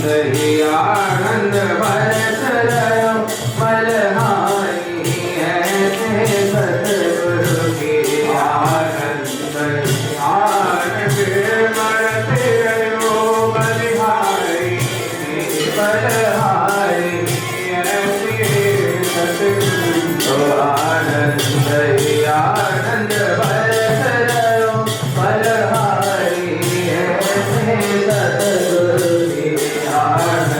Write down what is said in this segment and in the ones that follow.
ही आनंद बरस रहो बलहारी ऐसे सतगुरु की आनंद आनंद बरस रहो बलहारी बलहारी ऐसे सतगुरु आनंद ही आनंद बरस रहो बलहारी ऐसे सतगुरु की आनंद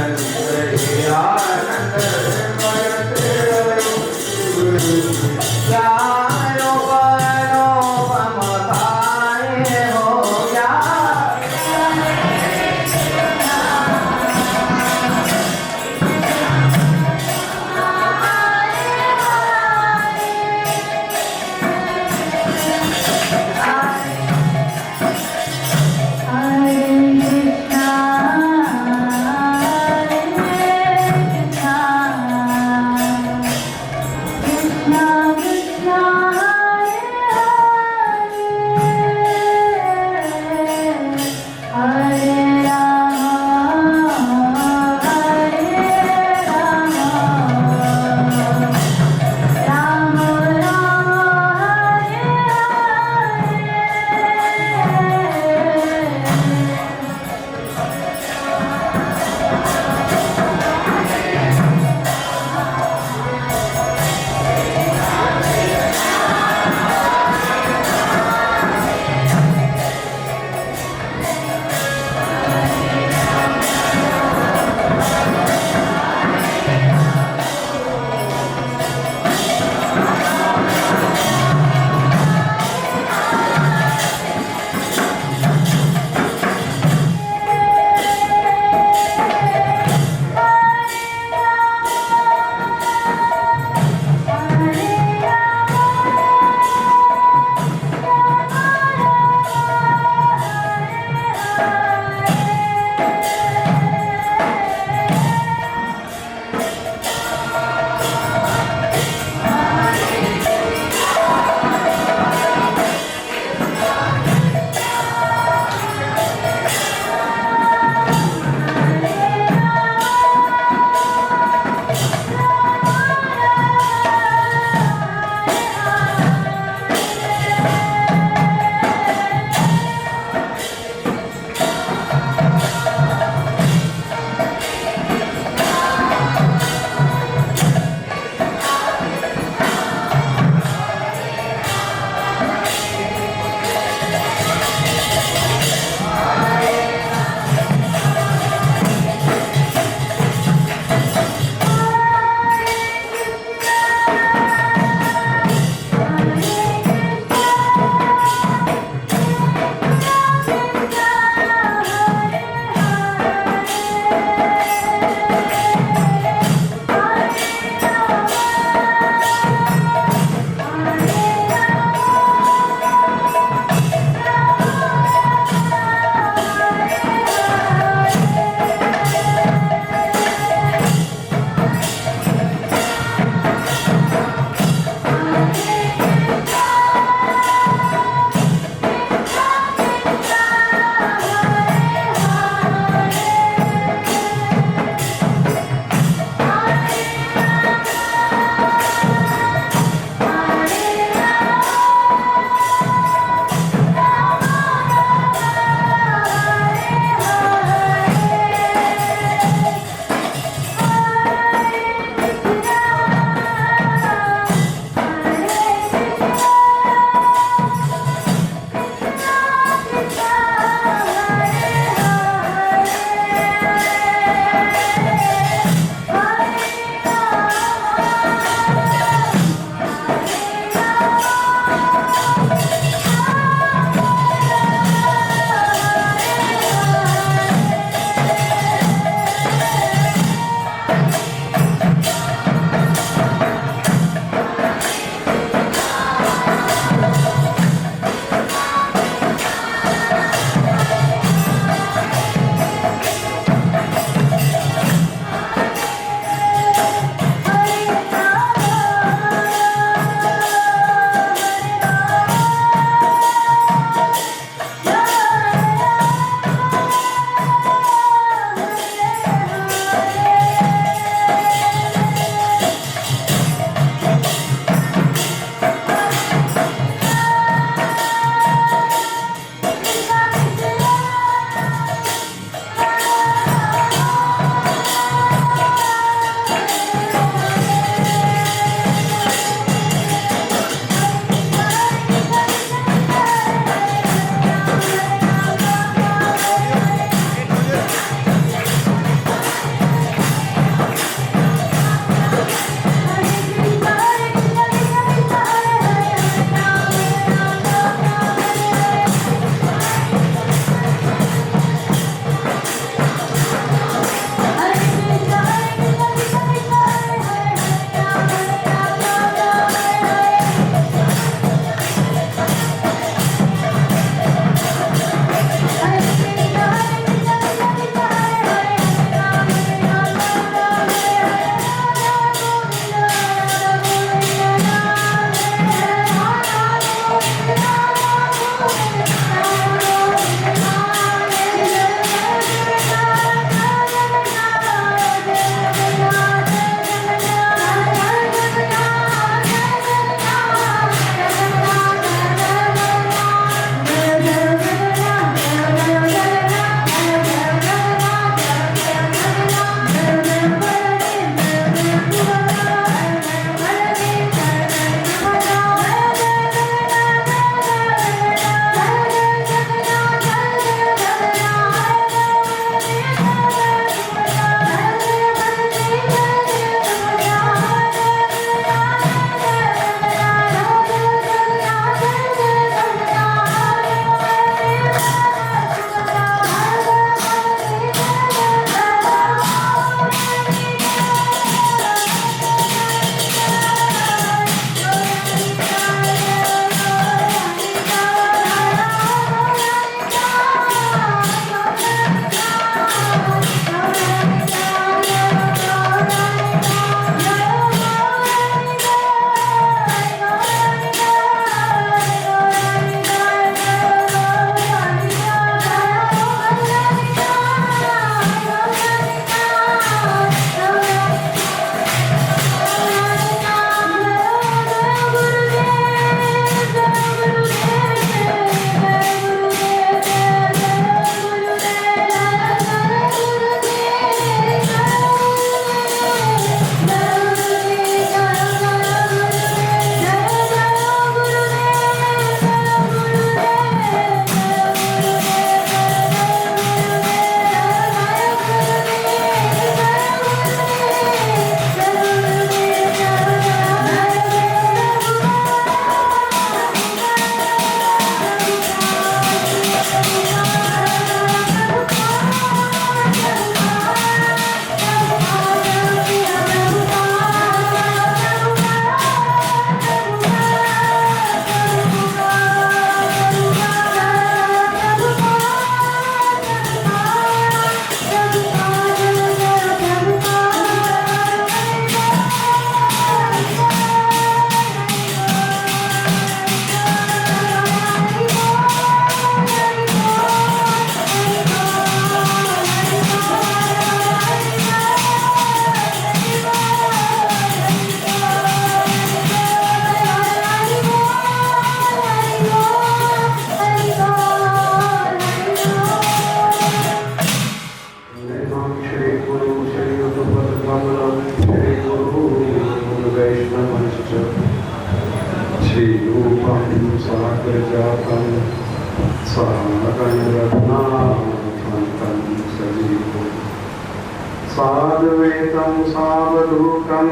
साद्वैतं सावधूतं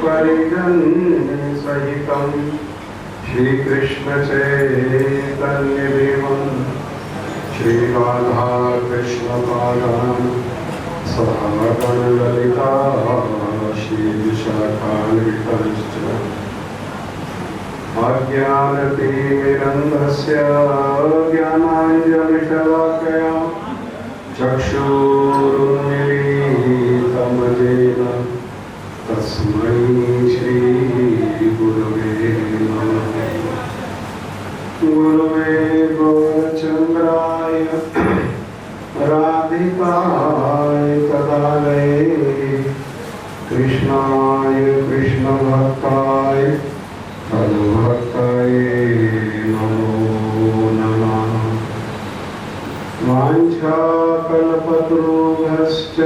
परिजनसहितं श्रीकृष्णचैतन्यदेवं श्रीराधाकृष्णपादान् सहगणललिता श्रीविशाखान्वितांश्च अज्ञानतिमिरन्धस्य ज्ञानाञ्जनशलाकया चक्षुरुन्मीलितं येन तस्मै श्रीगुरवे नमः। गुरवे गौरचन्द्राय राधिकाय तदालये कृष्णाय कृष्णभक्ताय तद्भक्ताय नमो नमः। वाञ्छाकल्पतरुभ्यश्च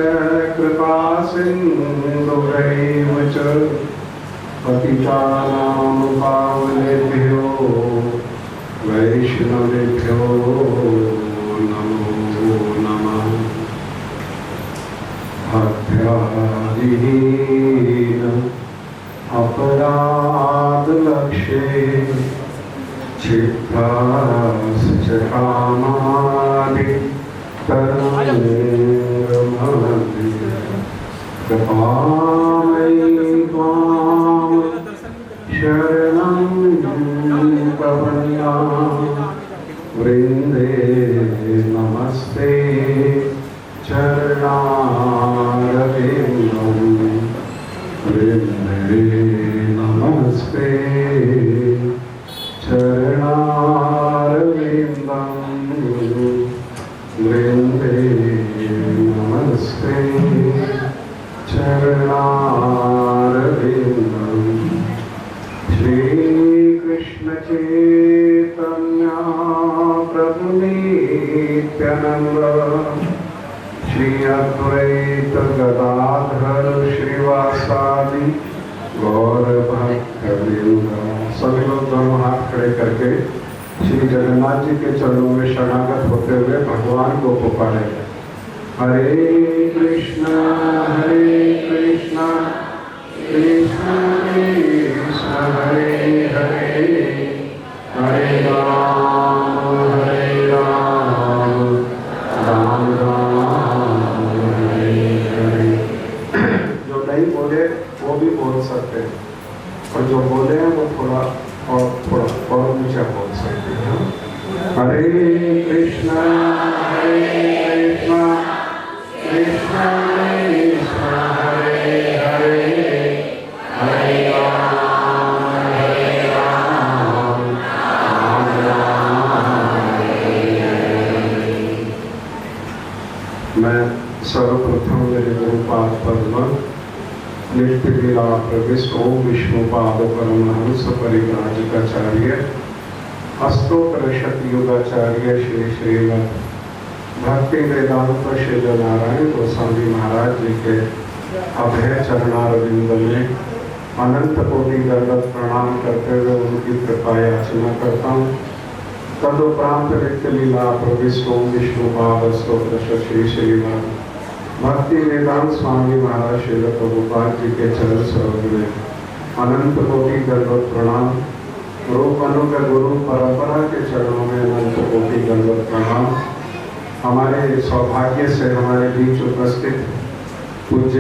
कृपासिन्धुभ्यैव च पतितानां पावनेभ्यो वैष्णवेभ्यो नमो नमः। भक्त्यादिहीन अपराधलक्षे क्षिप्ताश्च कामादि तरङ्गमहति कृपामयि त्वां शरणं प्रपन्नामि वृन्दे नमस्ते चरणारविन्दं वृन्दे नमस्ते चरणारविन्दं वृन्दे नमस्ते चरणारविन्दं। श्रीकृष्ण चैतन्य प्रभु नित्यानन्द श्री अद्वैत गदाधर श्रीवासादि गौर भक्तवृंद। सभी लोग दोनों हाथ खड़े करके श्री जगन्नाथ जी के चरणों में शरणागत होते हुए भगवान को पुकारे। हरे कृष्ण कृष्ण कृष्ण हरे हरे हरे राम राम राम हरे हरे। जो नहीं बोले वो भी बोल सकते हैं और जो बोले हैं वो थोड़ा और ऊंचा बोल सकते हैं। हरे कृष्ण कृष्ण कृष्ण हरे हरे हरे राम राम राम हरे हरे। मैं सर्वप्रथम मेरे गुरुपाद पद्म नित्य लीला प्रविष्ट ओम विष्णुपाद परमहंस परिव्राजकाचार्य अष्टोत्तर शतयुगाचार्य श्री श्रीमद भक्ति वेदांत श्री नारायण गोस्वामी महाराज जी के अभय चरणारविंद में अनंत कोटि दंडवत प्रणाम करते हुए उनकी कृपा याचना करता हूँ। तदुपरांत नित्य लीला प्रविष्ट ओम विष्णुपाद अष्टोत्तर श्री श्रीमद भक्ति वेदांत स्वामी महाराज श्री प्रभुपाद जी के चरण सरोवर में अनंत कोटि दंडवत प्रणाम। रूप अनुग गुरु परंपरा के चरणों में अनंत कोटि दंडवत प्रणाम। हमारे सौभाग्य से हमारे बीच उपस्थित पूज्य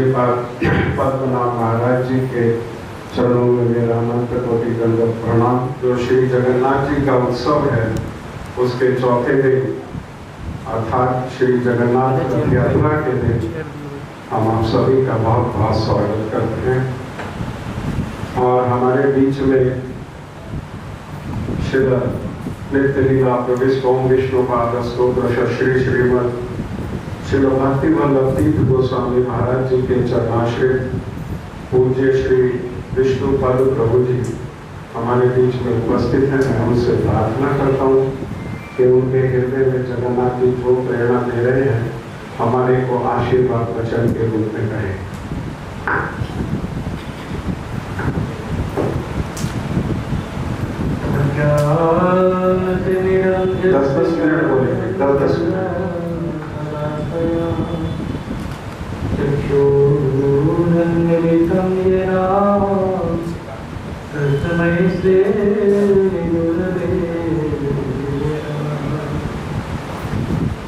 पद्मनाभ महाराज जी के चरणों में मेरा अनंत कोटि दंडवत प्रणाम। जो श्री जगन्नाथ जी का उत्सव है उसके चौथे दिन अर्थात श्री जगन्नाथ रथ यात्रा के दिन हम आप सभी का बहुत बहुत स्वागत करते हैं। और हमारे बीच में श्री नित्य लीला प्रविष्ट ओम विष्णुपाद स्तोत्र श्री श्रीमद श्री भक्ति वल्लभ तीर्थ गोस्वामी महाराज जी के चरणाश्रित पूज्य श्री विष्णुपद प्रभु जी हमारे बीच में उपस्थित हैं। मैं उनसे प्रार्थना करता हूँ कि उनके हृदय में जगन्नाथ जी जो प्रेरणा दे रहे हैं हमारे को आशीर्वाद वचन के रूप में कहें। 10-10 मिनट बोलेंगे, 10-10 मिनट। सूरन्निमितं येन तस्मै श्री गुरवे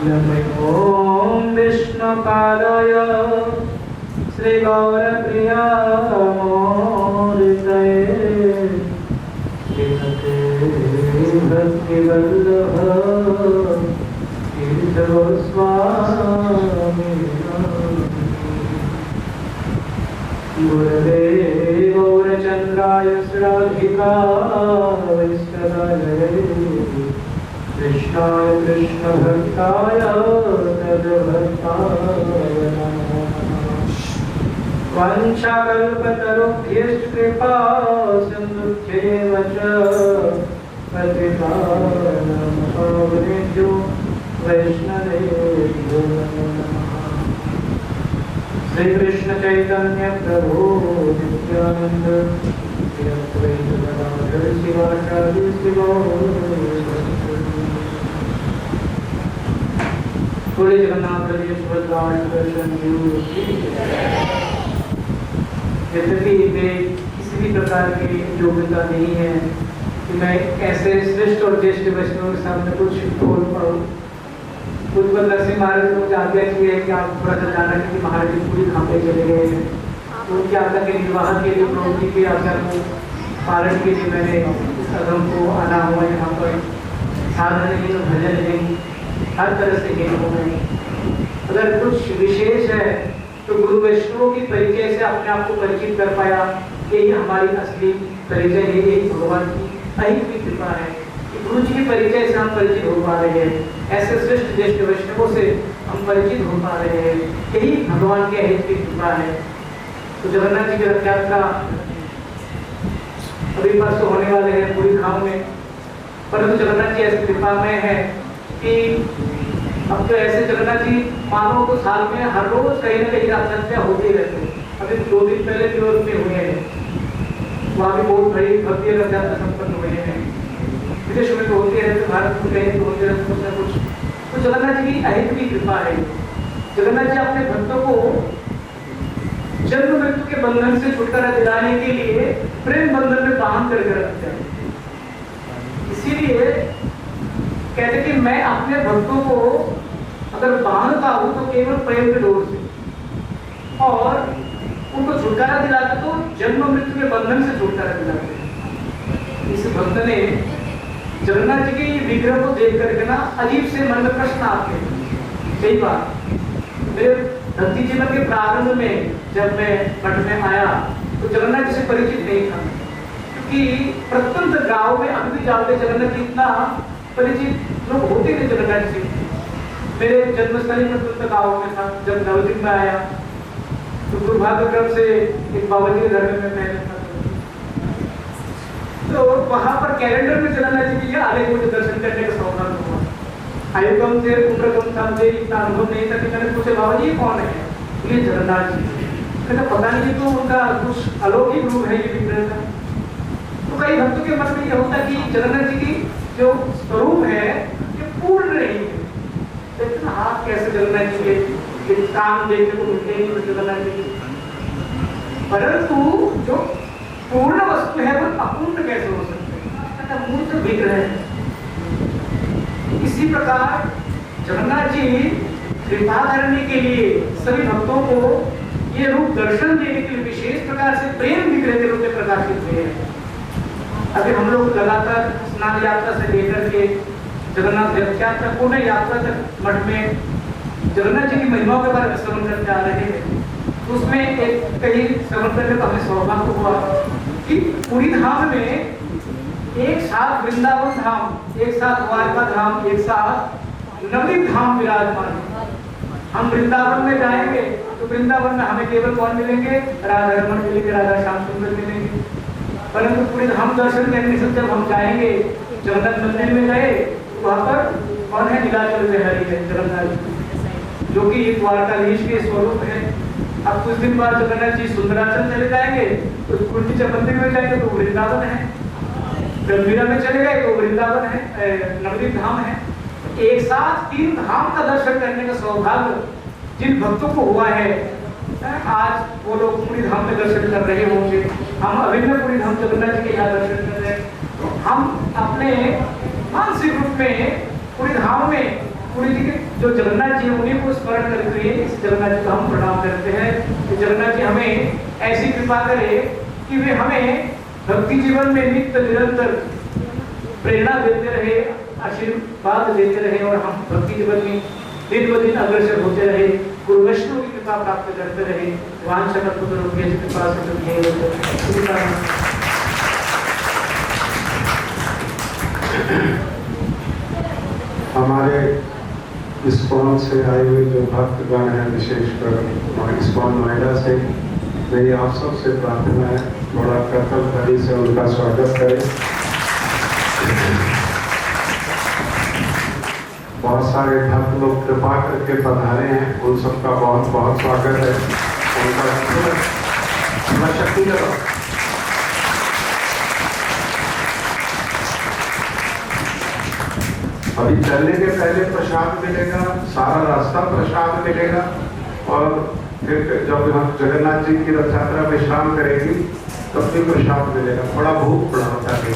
नमः। ॐ विष्णुपादाय श्रीगौरप्रियामूर्तये श्रीमते भक्तिवल्लभ तीर्थगोस्वामी गुरवे गौरचन्द्राय श्राद्धिकाय कृष्णाय कृष्णभक्ताय तद्भक्ताय नमः। वाञ्छाकल्पतरुभ्यश्च कृपा सिन्धुभ्येव च पतितानां पावनेभ्यो वैष्णवेभ्यो नमो नमः। श्री कृष्ण चैतन्य प्रभु नित्यानंद श्री अद्वैत गदाधर शिवाचार्य पूरे जगन्नाथ बलदेव सुभद्रा दर्शन यद्यपि मैं किसी भी प्रकार की योग्यता नहीं है कि मैं ऐसे श्रेष्ठ और ज्येष्ठ वैष्णव के सामने कुछ बोल पाऊँ। कुछ नरसिंह महाराज को आज्ञा की है कि आप थोड़ा सा जाना क्योंकि महाराज जी पूरी खाते चले गए हैं, तो उनकी आज्ञा के निर्वाह के लिए प्रवृत्ति की आज्ञा को पालन के लिए मैंने इस कदम को आना हुआ यहाँ पर। साधन नहीं तो भजन नहीं, हर तरह से नहीं हो गए। अगर कुछ विशेष है तो गुरु वैष्णवों की परिचय से अपने आप को परिचित कर पाया, यही हमारी असली परिचय है, यही भगवान की अहित की कृपा है। गुरु जी के परिचय से हम परिचित हो पा रहे हैं, ऐसे श्रेष्ठ ज्येष्ठ वैष्णवों से हम परिचित हो पा रहे हैं, यही भगवान के अहित की कृपा है। तो जगन्नाथ जी की रथ यात्रा अभी परसों होने वाले हैं पूरी खाम में, परंतु जगन्नाथ जी ऐसी कृपा में है कि अब तो ऐसे जगन्नाथ जी मानो तो साल में हर रोज कहीं ना कहीं रथ यात्रा होती रहती है। अभी 2 दिन पहले न्यूयॉर्क में हुए हैं, वहाँ भी बहुत बड़ी भव्य रथ यात्रा संपन्न हुए हैं। विदेश में तो होती है, तो भारत में कहीं तो होते रहते कुछ ना कुछ। तो जगन्नाथ जी की अहित की कृपा है। जगन्नाथ जी अपने भक्तों को जन्म मृत्यु के बंधन से छुटकारा दिलाने के लिए प्रेम बंधन में बांध करके रखते हैं। इसीलिए कहते कि मैं अपने भक्तों को अगर बांधता हूं तो केवल प्रेम के डोर से, और उनको छुटकारा दिलाते तो जन्म मृत्यु के बंधन से छुटकारा दिलाते। इस भक्त ने जगन्नाथ जी के विग्रह को देख करके ना अजीब से मन में प्रश्न आते हैं। कई बार मेरे भक्ति जीवन के प्रारंभ में जब मैं मठ में आया तो जगन्नाथ जी से परिचित नहीं था, क्योंकि प्रत्यंत गांव में अभी भी जाते जगन्नाथ जी इतना परिचित लोग होते थे जगन्नाथ जी। मेरे जन्मस्थली प्रत्यंत गांव में था। जब नवद्वीप में आया तो दुर्भाग्य क्रम से एक बाबा जी के घर में मैं था, तो वहां पर कैलेंडर में जगन्नाथ जी की आगे मुझे दर्शन करने का सौभाग्य हुआ। आयुकम से उम्रकम था, मुझे इतना अनुभव नहीं था कि मैंने पूछे बाबा जी कौन है? ये जगन्नाथ जी। कहते पता नहीं, तो उनका कुछ अलौकिक रूप है ये विग्रह का। तो कई भक्तों के मन में यह होता कि जगन्नाथ जी की जो स्वरूप है ये पूर्ण नहीं है, लेकिन हाथ कैसे जगन्नाथ जी के काम देखने को मिलते हैं जगन्नाथ जी, परंतु जो पूर्ण वस्तु है वो अपूर्ण कैसे हो सकते हैं? मूर्त विग्रह है। इसी प्रकार जगन्नाथ जी कृपा करने के लिए सभी भक्तों को ये रूप दर्शन देने के लिए विशेष प्रकार से प्रेम विग्रह के रूप में प्रकाशित हुए हैं। अभी हम लोग लगातार स्नान यात्रा से लेकर के जगन्नाथ रथ यात्रा पुण्य यात्रा तक मठ में जगन्नाथ जी की महिमाओं के बारे में श्रवण करते आ रहे हैं। उसमें एक कहीं श्रवण करने का हमें सौभाग्य हुआ कि पूरी धाम में एक साथ वृंदावन धाम, एक साथ द्वारका धाम, एक साथ नवद्वीप धाम विराजमान। हम वृंदावन में जाएंगे तो वृंदावन में हमें केवल कौन मिलेंगे? राधा रमन मिलेंगे, राधा श्याम सुंदर मिलेंगे। परंतु पूरे धाम दर्शन करने से जब हम जाएंगे जगन्नाथ मंदिर में गए, वहां पर कौन है? नीलाचल बिहारी है जगन्नाथ, जो कि द्वारकाधीश के स्वरूप है। अब कुछ दिन बाद जगन्नाथ जी सुंदराचल चले जाएंगे तो कुंडीचक मंदिर में जाएंगे तो वृंदावन है, गंभीरा में चले गए तो वृंदावन है, नवद्वीप धाम है। एक साथ 3 धाम का दर्शन करने का सौभाग्य जिन भक्तों को हुआ है आज वो लोग पूरी धाम में दर्शन कर रहे होंगे, हम अभिन्न पूरी धाम जगन्नाथ जी के यहाँ दर्शन कर रहे हैं। तो हम अपने मानसिक रूप में पूरी धाम में पूरी जी के जो जगन्नाथ जी उन्हीं को स्मरण करते हुए इस जगन्नाथ जी को हम प्रणाम करते हैं कि जगन्नाथ जी हमें ऐसी कृपा करे कि वे हमें भक्ति जीवन में नित्य निरंतर प्रेरणा देते रहे, आशीर्वाद देते रहे और हम भक्ति जीवन में दिन ब दिन अग्रसर होते रहे, गुरु वैष्णव की कृपा प्राप्त करते रहे। वांछा कल्पतरुभ्यश्च कृपा सिंधुभ्यैव। हमारे इस्कॉन से आए हुए जो भक्तगण हैं, विशेषकर इस्कॉन नोएडा से, मेरी आप सबसे प्रार्थना है थोड़ा कथक भरी से उनका स्वागत करें। बहुत सारे भक्त लोग कृपा करके पधारे हैं, उन सबका बहुत बहुत स्वागत है। उनका शक्ति करो। अभी चलने के पहले प्रसाद मिलेगा, सारा रास्ता प्रसाद मिलेगा, और फिर जब हम जगन्नाथ जी की रथ यात्रा विश्राम करेगी तब भी प्रसाद मिलेगा। थोड़ा भूख पड़ा होता है।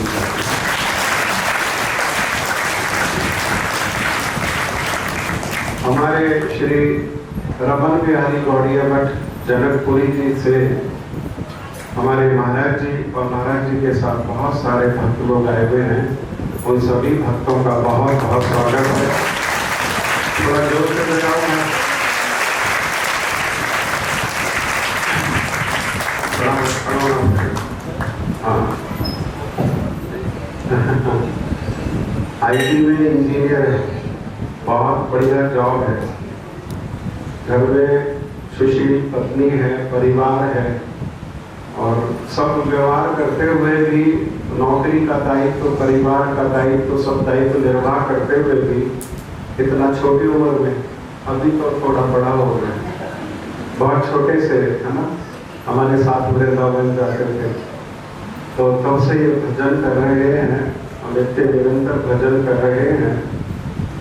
हमारे श्री रमन बिहारी गौड़िया मठ जनकपुरी जी से हमारे महाराज जी और महाराज जी के साथ बहुत सारे भक्त लोग आए हुए हैं। उन सभी भक्तों का बहुत बहुत स्वागत है। थोड़ा जोर से बजाओ मैं। हाँ IT में इंजीनियर है, बहुत बढ़िया जॉब है, घर में सुशील पत्नी है, परिवार है, और सब व्यवहार करते हुए भी नौकरी का दायित्व, परिवार का दायित्व, सब दायित्व निर्वाह करते हुए भी इतना छोटी उम्र में, अभी तो थोड़ा बड़ा हो गया, बहुत छोटे से है ना, हमारे साथ वृंदावन जाते थे, तो तब से ये भजन कर रहे हैं, नित्य निरंतर भजन कर रहे हैं।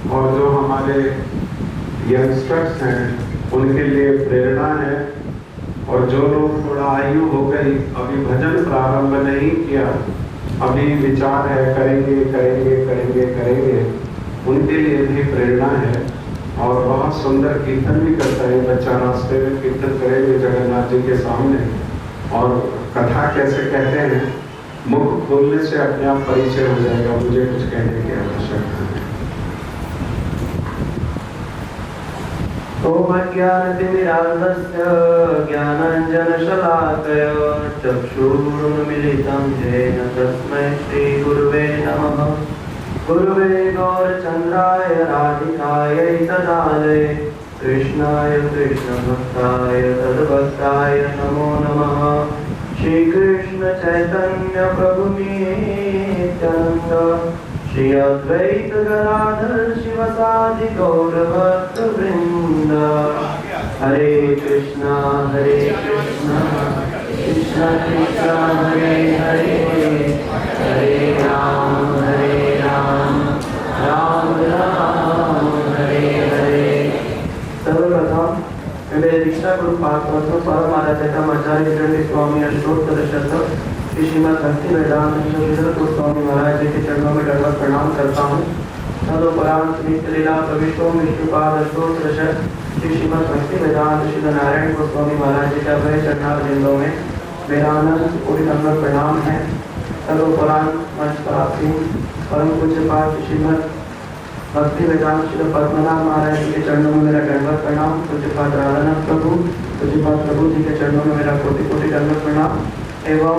और जो हमारे यंगस्टर्स हैं उनके लिए प्रेरणा है। और जो लोग थोड़ा आयु हो गई, अभी भजन प्रारंभ नहीं किया, अभी विचार है करेंगे करेंगे करेंगे करेंगे, उनके लिए भी प्रेरणा है। और बहुत सुंदर कीर्तन भी करता है बच्चा, रास्ते में कीर्तन करेंगे जगन्नाथ जी के सामने। और कथा कैसे कहते हैं, मुख खोलने से अपने आप परिचय हो जाएगा, मुझे कुछ कहने की आवश्यकता है। ओम अज्ञानतिमिरान्धस्य ज्ञानाञ्जनशलाकया चक्षुरुन्मीलितं येन तस्मै श्रीगुरुवे नमः। गुरुवे गौरचन्द्राय राधिकायै तदालये कृष्णाय कृष्णभक्ताय तद्भक्ताय नमो नमः। श्रीकृष्ण चैतन्य प्रभु नित्यानंद श्री अद्वैत गदाधर शिवसादि गौरभक्त वृंद। हरे कृष्णा कृष्णा कृष्णा हरे हरे, हरे राम राम राम हरे हरे। सर्वप्रथम मेरे दीक्षा गुरु पार्षद परम आचार्य चरण स्वामी अष्टोत्तर शतक श्रीमद भक्ति वेदांत गोस्वामी महाराज जी के चरणों में दंडवत प्रणाम करता हूँ। तदुपरांत नित्य लीला प्रविष्टो विष्णुपाद अष्टोत्तर श्रीमद भक्ति वेदांत श्री नारायण गोस्वामी महाराज जी के अभय चरणारविंदों में मेरा आनंद पूरी दंडवत प्रणाम है। तदुपरांत मंच पर आसीन परम पूज्यपाद श्रीमद भक्ति वेदांत श्री पद्मनाभ महाराज जी के चरणों में मेरा दंडवत प्रणाम। पूज्यपाद राधानाथ प्रभु, पूज्यपाद प्रभु जी के चरणों में मेरा कोटि कोटि दंडवत प्रणाम। एवं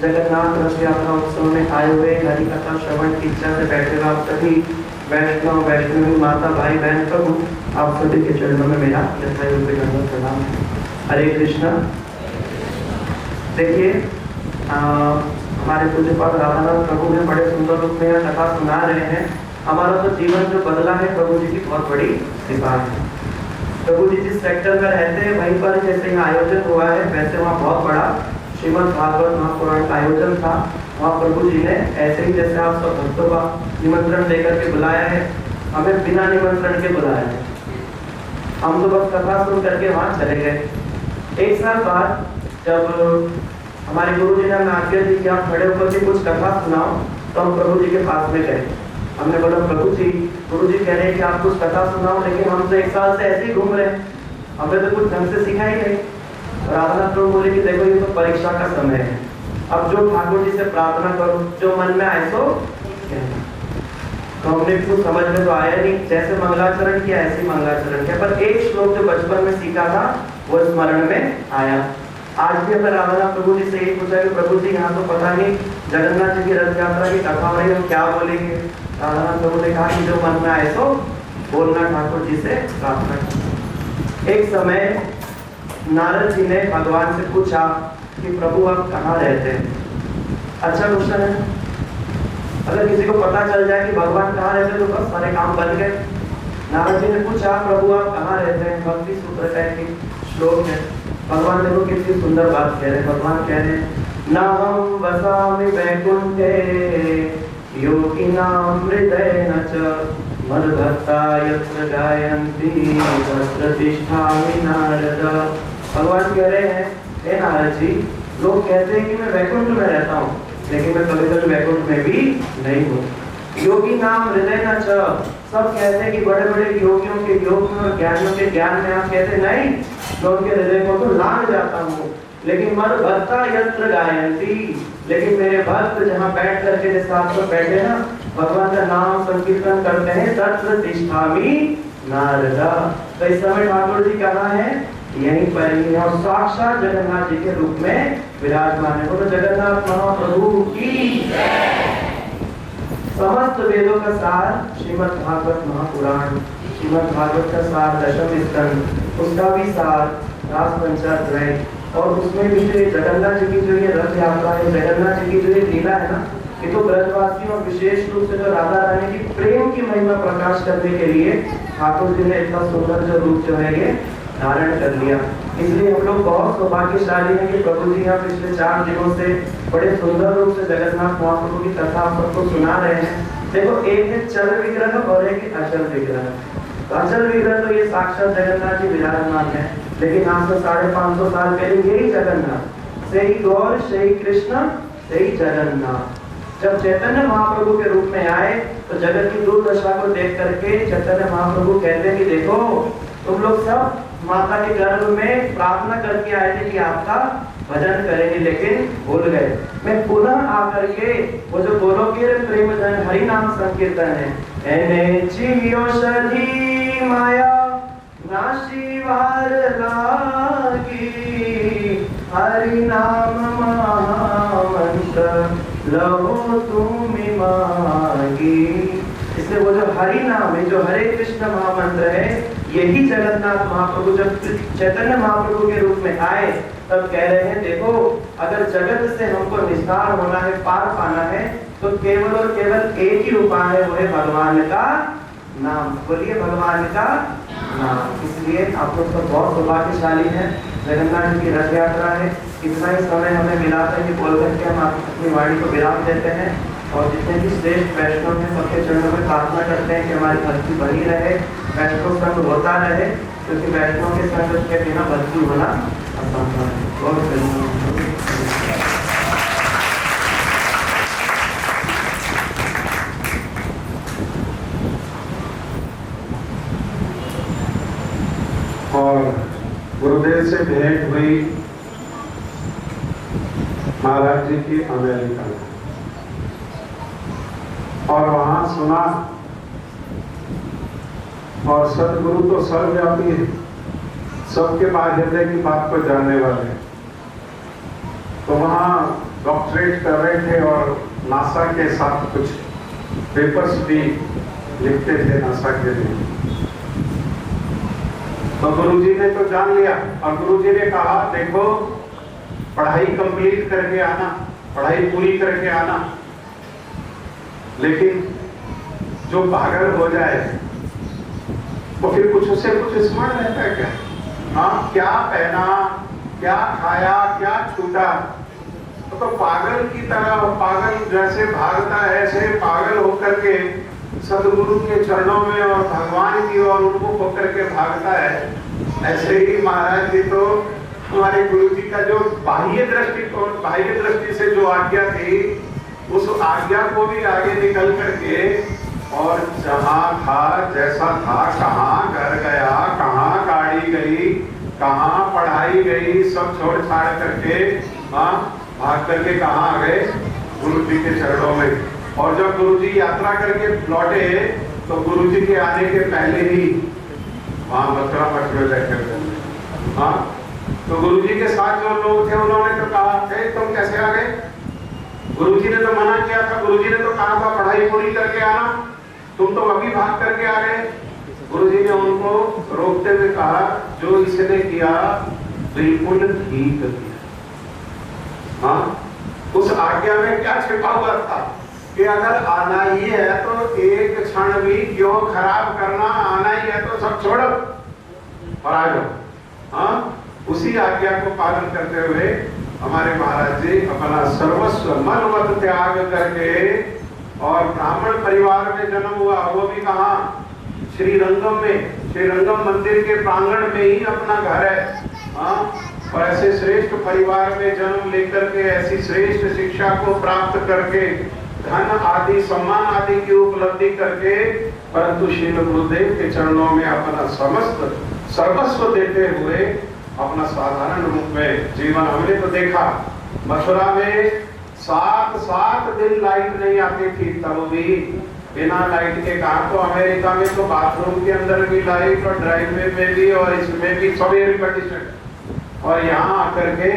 जगन्नाथ रथ यात्रा उत्सव में आए हुए हरि कथा श्रवण की इच्छा से बैठे हुए आप सभी वैष्णव वैष्णवी माता भाई बहन प्रभु, आप सभी के चरणों में मेरा यथायोग्य दंडवत प्रणाम है। हरे कृष्णा। देखिए हमारे पूज्यपाद राधानाथ प्रभु ने बड़े सुंदर रूप में यह कथा सुना रहे हैं। हमारा तो जीवन जो बदला है प्रभु जी की बहुत बड़ी कृपा है। प्रभु जी जिस सेक्टर में रहते हैं वहीं पर जैसे यहाँ आयोजन हुआ है, वैसे वहाँ बहुत बड़ा श्रीमद् भागवत महापुराण का आयोजन था। वहाँ प्रभु जी ने ऐसे ही जैसे आप सब भक्तों का निमंत्रण देकर के बुलाया है, हमें बिना निमंत्रण के बुलाया है। हम तो बस कथा सुन करके वहाँ चले गए। एक साल बाद जब हमारे गुरु जी ने हमें आज्ञा दी कि आप खड़े होकर के कुछ कथा सुनाओ, तो हम प्रभु जी के पास में गए। हमने बोला प्रभु जी, गुरु जी कह रहे हैं कि आप कुछ कथा सुनाओ, लेकिन हम तो एक साल से ऐसे ही घूम रहे हैं, हमें तो कुछ ढंग से सिखाई नहीं। प्रार्थना प्रभु बोले कि देखो ये तो परीक्षा का समय है, अब जो ठाकुर जी से प्रार्थना करो, जो मन में आए तो कहना। तो हमने कुछ समझ में तो आया नहीं, जैसे मंगलाचरण किया ऐसे मंगलाचरण किया, पर एक श्लोक जो बचपन में सीखा था वो स्मरण में आया। आज भी हमें राधा प्रभु जी से यही पूछा कि प्रभु जी यहाँ तो पता नहीं जगन्नाथ जी की रथ यात्रा की कथा हो रही है, हम क्या बोलेंगे। राधा प्रभु ने कहा कि जो मन में आए तो बोलना, ठाकुर जी से प्रार्थना। एक समय नारद जी ने भगवान से पूछा कि प्रभु आप कहाँ रहते हैं। अच्छा क्वेश्चन है, अगर किसी को पता चल जाए कि भगवान कहाँ रहते हैं तो बस सारे काम बन गए। नारद जी ने पूछा प्रभु आप कहाँ रहते हैं, भक्ति सूत्र का एक श्लोक है। भगवान देखो कितनी सुंदर बात कह रहे हैं। भगवान कह रहे हैं नाहं वसामि वैकुंठे योगिनां हृदयेन च मद्भक्ता यत्र गायन्ति तत्र तिष्ठामि नारद। भगवान कह रहे हैं हे नारद जी, लोग कहते हैं कि मैं वैकुंठ में रहता हूँ, लेकिन मैं कभी कभी वैकुंठ में भी नहीं हूँ। योगी नाम हृदय न च, सब कहते हैं कि बड़े बड़े योगियों के योग में और ज्ञानियों के ज्ञान में, आप कहते नहीं, मैं उनके हृदय को तो लांग जाता हूँ। लेकिन मद भक्ता यत्र गायन्ति, लेकिन मेरे भक्त जहाँ बैठ करके जिस साथ में बैठे ना, भगवान का नाम संकीर्तन करते हैं, तत्र तिष्ठामि नारद। तो इस समय ठाकुर जी कहाँ है, यहीं पर ही है, और साक्षात जगन्नाथ जी के रूप में विराजमान है। बोलो जगन्नाथ महाप्रभु की। समस्त वेदों का सार श्रीमद् भागवत महापुराण, श्रीमद् भागवत का सार दशम स्कंद, उसका भी सार रास पंचाध्याय, और उसमें भी जो जगन्नाथ जी की जो ये रथ यात्रा है, जगन्नाथ जी की जो ये लीला है ना, ये तो ब्रजवासियों और विशेष रूप से जो राधा रानी की प्रेम की महिमा प्रकाश करने के लिए ठाकुर जी ने इतना सुंदर जो रूप जो है ये धारण कर लिया। इसलिए हम लोग बहुत सौभाग्यशाली हैं कि प्रभु जी यहाँ पिछले 4 दिनों से बड़े सुंदर रूप से जगन्नाथ महाप्रभु की कथा आप सबको सुना रहे हैं। देखो, एक है चल विग्रह और एक है अचल विग्रह। अचल विग्रह तो ये साक्षात जगन्नाथ जी विराजमान है, लेकिन आज से 550 साल पहले यही जगन्नाथ, से ही गौर, से ही कृष्ण, से ही जगन्नाथ जब चैतन्य महाप्रभु के रूप में आए तो जगत की दुर्दशा को देख करके चैतन्य महाप्रभु कहते हैं कि देखो, तुम लोग सब माता के गर्भ में प्रार्थना करके आए थे कि आपका भजन करेंगे, लेकिन भूल गए। मैं पुनः आकर के वो जो गोलोकीय प्रेम जन हरि नाम संकीर्तन है, एने चियोषधि माया नाशी वार लागी, हरि नाम महामंत्र लहो तुमि मागी। इसलिए वो जो हरि नाम है, जो हरे कृष्ण महामंत्र है, यही जगन्नाथ महाप्रभु जब चैतन्य महाप्रभु के रूप में आए तब कह रहे हैं देखो, अगर जगत से हमको निस्तार होना है, पार पाना है, तो केवल और केवल एक ही उपाय है, वो है भगवान का नाम। बोलिए भगवान का नाम। इसलिए आप लोग सब बहुत सौभाग्यशाली हैं, जगन्नाथ जी की रथ यात्रा है, इतना ही समय हमें मिला था कि बोल करके हम अपनी वाणी को विराम देते हैं। और जितने भी श्रेष्ठ वैष्णव हैं सबके चरणों में प्रार्थना करते हैं कि हमारी भक्ति बनी रहे, वैष्णव संग होता रहे, क्योंकि वैष्णव के संग के बिना भक्ति होना असंभव है। और गुरुदेव से भेंट हुई महाराज जी की अमेरिका में, और वहां सुना, और सदगुरु तो सर्वव्यापी है, सबके बाद हृदय की बात को जानने वाले हैं। तो वहां डॉक्टरेट कर रहे थे और नासा के साथ कुछ पेपर्स भी लिखते थे नासा के लिए। तो गुरुजी ने तो जान लिया, और गुरुजी ने कहा देखो, पढ़ाई कंप्लीट करके आना, पढ़ाई पूरी करके आना, लेकिन जो पागल हो जाए वो फिर कुछ उसे कुछ स्मरण रहता है क्या? हाँ, क्या पहना, क्या खाया, क्या छूटा, तो पागल की तरह, पागल जैसे भागता है, ऐसे पागल होकर के सदगुरु के चरणों में और भगवान की ओर उन्मुख होकर के भागता है। ऐसे ही महाराज जी तो हमारे गुरु जी का जो बाह्य दृष्टि से जो आज्ञा थी, उस आज्ञा को भी आगे निकल करके और जहां था जैसा था, कहाँ घर गया, कहाँ गाड़ी गई, कहाँ पढ़ाई गई, सब छोड़ छाड़ करके भाग करके कहाँ आ गए? गुरु जी के चरणों में। और जब गुरु जी यात्रा करके लौटे तो गुरु जी के आने के पहले ही वहां मथुरा मठ में बैठे थे। हाँ, तो गुरु जी के साथ जो लोग थे उन्होंने तो कहा थे तुम कैसे आ गए? गुरु जी ने तो मना किया था, गुरु जी ने तो कहा था पढ़ाई पूरी करके आना, तुम तो अभी भाग करके आ गए। गुरु जी ने उनको रोकते हुए कहा जो इसने किया बिल्कुल ठीक किया। हाँ, उस आज्ञा में क्या छिपा हुआ था कि अगर आना ही है तो एक क्षण भी क्यों खराब करना, आना ही है तो सब छोड़ो और आ जाओ। हाँ, उसी आज्ञा को पालन करते हुए हमारे महाराज जी अपना सर्वस्व मनवत त्याग करके और ब्राह्मण परिवार में जन्म हुआ, वो भी कहाँ? श्रीरंगम में, श्रीरंगम मंदिर के प्रांगण में ही अपना घर है। हाँ, और ऐसे श्रेष्ठ परिवार में जन्म लेकर के ऐसी श्रेष्ठ शिक्षा को प्राप्त करके धन आदि सम्मान आदि की उपलब्धि करके, परंतु श्री गुरुदेव के चरणों में अपना समस्त सर्वस्व देते हुए अपना साधारण रूप में जीवन हमने तो देखा। मथुरा में 7 दिन लाइट नहीं आती थी, तब भी बिना लाइट के कहा। तो अमेरिका में तो बाथरूम के अंदर भी लाइट और ड्राइववे में भी और इसमें भी सब एयर कंडीशन। और यहाँ आकर के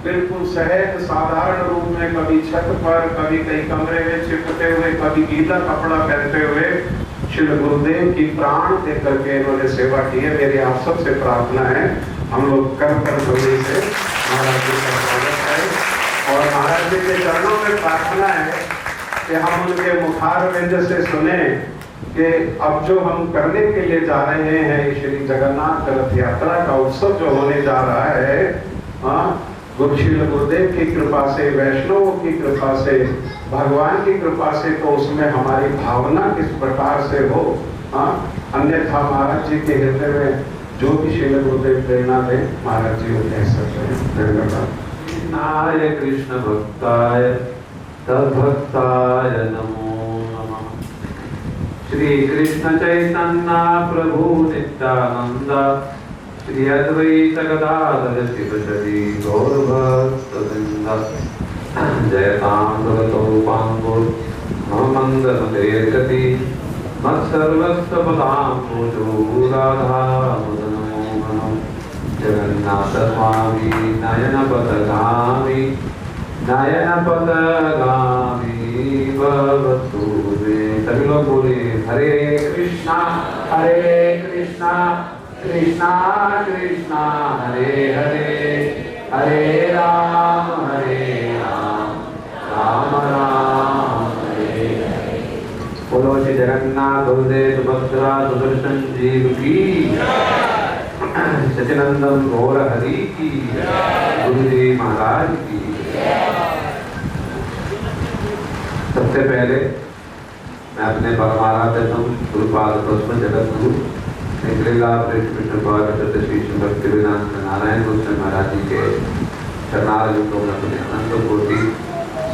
बिल्कुल सहज साधारण रूप में कभी छत पर, कभी कहीं कमरे में छिपते हुए, कभी गीला कपड़ा पहनते हुए श्री गुरुदेव की प्राण दे करके इन्होंने सेवा की है। मेरी आप सबसे प्रार्थना है, हम लोग कर ध्वनि से महाराज जी का स्वागत है और महाराज जी के चरणों में प्रार्थना है कि हम उनके मुखार विंद से सुने कि अब जो हम करने के लिए जा रहे हैं श्री जगन्नाथ रथ यात्रा का उत्सव जो होने जा रहा है, गुरु श्री गुरुदेव की कृपा से, वैष्णवों की कृपा से, भगवान की कृपा से, तो उसमें हमारी भावना किस प्रकार से हो। अन्यथा महाराज जी के हृदय में जो भी श्री गुरुदेव प्रेरणा दे महाराज जी वो कह सकते हैं। धन्यवाद। कृष्णाय कृष्ण भक्ताय तद्भक्ताय नमो नमः। श्री कृष्ण चैतन्य प्रभु नित्यानंद श्री अद्वैत गदाधर शिवसरी गौरभक्तवृंद जयतां भगवतो पांगो मंदमतिर्गति मत्सर्वस्व पदाम्बुजो राधामदनमोहनं जगन्नाथ स्वामी नयनपथगामी भवतु मे। सभी लोग बोले हरे कृष्णा कृष्णा कृष्णा हरे हरे, हरे राम राम राम हरे हरे। बोलो श्री जगन्नाथ बलदेव सुभद्रा सुदर्शन जीव की, सचिनंदन गौर हरि की, गुरुदेव महाराज की। सबसे पहले मैं अपने परमाराध्यतम गुरुपाद प्रस्म जगत गुरु नारायण गोस्वामी महाराज जी के शरणागतों में अपने अनंत कोटि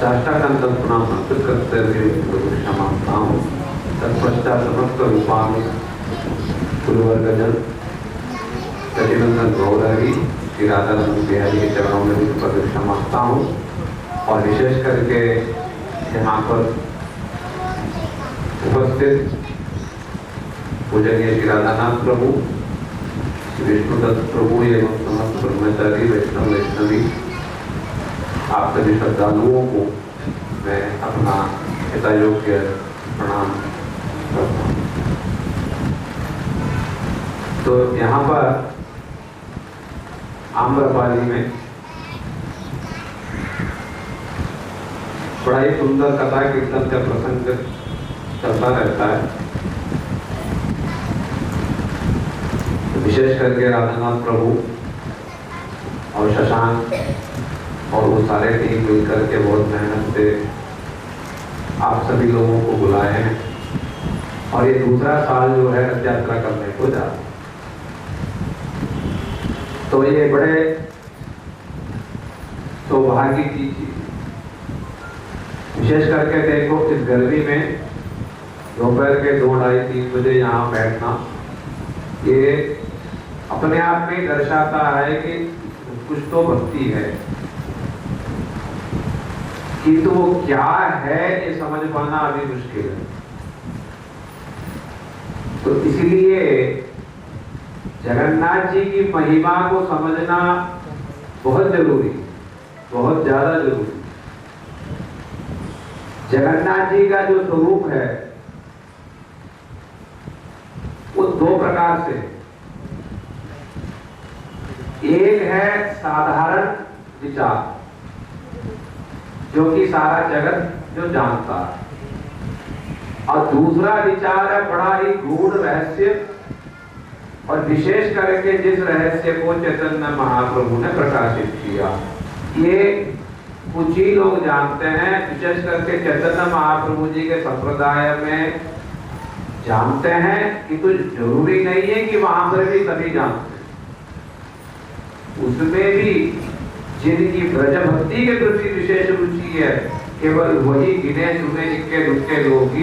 साष्टांग प्रणाम समर्पित करते हुए क्षमा मांगता हूँ। तत्पश्चात समस्त रूपानु गुरुवर्गजन सचिनंदन गौरहरि श्री राधा रमन बिहारी के चरणों में भी क्षमा मांगता हूँ। और विशेष करके यहाँ पर उपस्थित पूजनीय श्री राधानाथ प्रभु, विष्णुदत्त प्रभु एवं समस्त ब्रह्मचारी वैष्णव वैष्णवी आप सभी श्रद्धालुओं को मैं अपना यथायोग्य प्रणाम करता हूँ। तो यहाँ पर आम्रपाली में बड़ा ही सुंदर कथा कीर्तन का प्रसंग चलता रहता है। विशेष करके राधानाथ प्रभु और शशांक और वो सारे टीम मिलकर के बहुत मेहनत से आप सभी लोगों को बुलाए हैं और ये दूसरा साल जो है रथ यात्रा करने को जा रहा है। तो ये बड़े सौभाग्य की चीज। विशेष करके देखो इस गर्मी में दोपहर के 2, 2:30, 3 बजे यहाँ बैठना, ये अपने आप में दर्शाता है कि कुछ तो भक्ति है, किंतु वो क्या है ये समझ पाना अभी मुश्किल है। तो इसलिए जगन्नाथ जी की महिमा को समझना बहुत जरूरी, बहुत ज्यादा जरूरी। जगन्नाथ जी का जो स्वरूप है वो 2 प्रकार से, एक है साधारण विचार जो कि सारा जगत जो जानता है, और दूसरा विचार है बड़ा ही गूढ़ रहस्य, और विशेष करके जिस रहस्य को चैतन्य महाप्रभु ने प्रकाशित किया, ये कुछ ही लोग जानते हैं। विशेष करके चैतन्य महाप्रभु जी के संप्रदाय में जानते हैं कि कुछ जरूरी नहीं है कि वहां पर भी सभी जानते हैं। उसमें भी जिनकी ब्रज भक्ति के प्रति विशेष रुचि है, केवल वही गिने चुने इक्के दुक्के लोग ही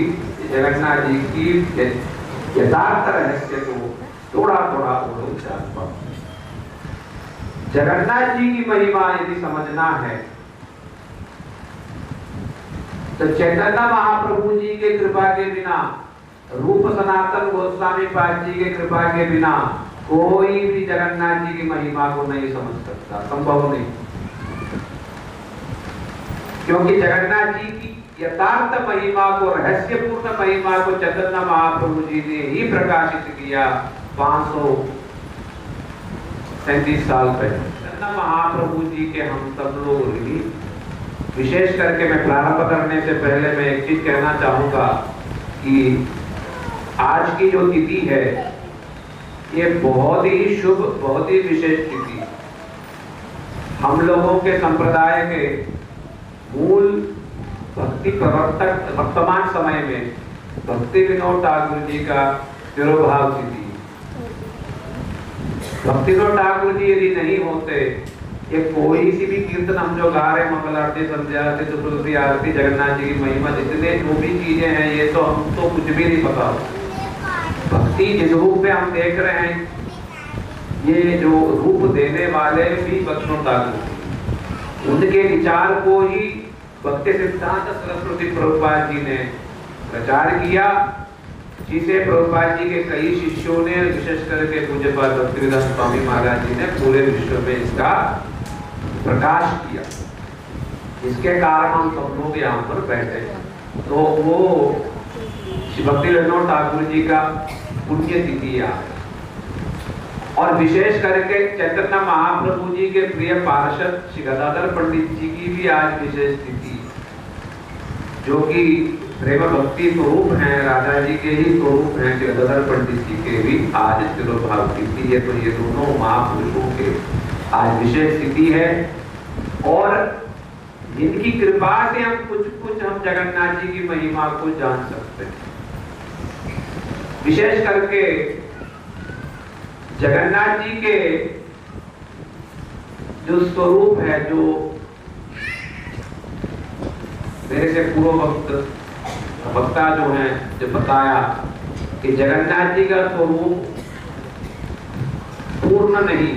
जगन्नाथ जी की यथार्थ रहस्य को थोड़ा थोड़ा वो लोग जान पाते। जगन्नाथ जी की महिमा यदि समझना है तो चैतन्य महाप्रभु जी के कृपा के बिना, रूप सनातन गोस्वामी पाद जी के कृपा के बिना कोई भी जगन्नाथ जी की महिमा को नहीं समझ सकता, संभव नहीं। क्योंकि जगन्नाथ जी की यथार्थ महिमा को, रहस्यपूर्ण महिमा को चैतन्य महाप्रभु जी ने ही प्रकाशित किया 537 साल पहले। चैतन्य महाप्रभु जी के हम सब लोग ही, विशेष करके मैं प्रारंभ करने से पहले मैं एक चीज कहना चाहूंगा कि आज की जो तिथि है ये बहुत ही शुभ, बहुत ही विशेष तिथि। हम लोगों के संप्रदाय के मूल भक्ति प्रवर्तक वर्तमान समय में भक्ति विनोद ठाकुर जी का तिरुभाव तिथि। भक्ति विनोद ठाकुर जी यदि नहीं होते, ये कोई सी भी कीर्तन हम जो गा रहे, मंगल आरती, संध्या आरती, चतुर्थी आरती, जगन्नाथ जी की महिमा, जितने जो भी चीजें हैं, ये तो हम तो कुछ भी नहीं पता। भक्ति जिस रूप में हम देख रहे हैं, ये जो रूप देने वाले भी भक्ति विनोद ठाकुर, उनके विचार को ही भक्ति सिद्धांत सरस्वती प्रभुपाद जी ने प्रचार किया, जिसे प्रभुपाद जी के कई शिष्यों ने, विशेष करके पूज्यपाद भक्तिवेदांत स्वामी महाराज जी ने पूरे विश्व में इसका प्रकाश किया, जिसके कारण हम सब लोग यहाँ पर बैठे। तो वो भक्ति विनोद ठाकुर जी का पुण्य तिथि है। और विशेष करके चैतन्य महाप्रभु जी के प्रिय पार्षद श्री गदाधर पंडित जी की भी आज विशेष तिथि, जो कि प्रेम भक्ति स्वरूप हैं, राधा जी के ही स्वरूप हैं, श्री गदाधर पंडित जी के भी आज तिरुभाव तिथि है। तो ये दोनों महापुरुषों के आज विशेष तिथि है, और इनकी कृपा से हम कुछ हम जगन्नाथ जी की महिमा को जान सकते हैं। विशेष करके जगन्नाथ जी के जो स्वरूप है, जो मेरे से पूर्व वक्ता जो है जो बताया कि जगन्नाथ जी का स्वरूप पूर्ण नहीं,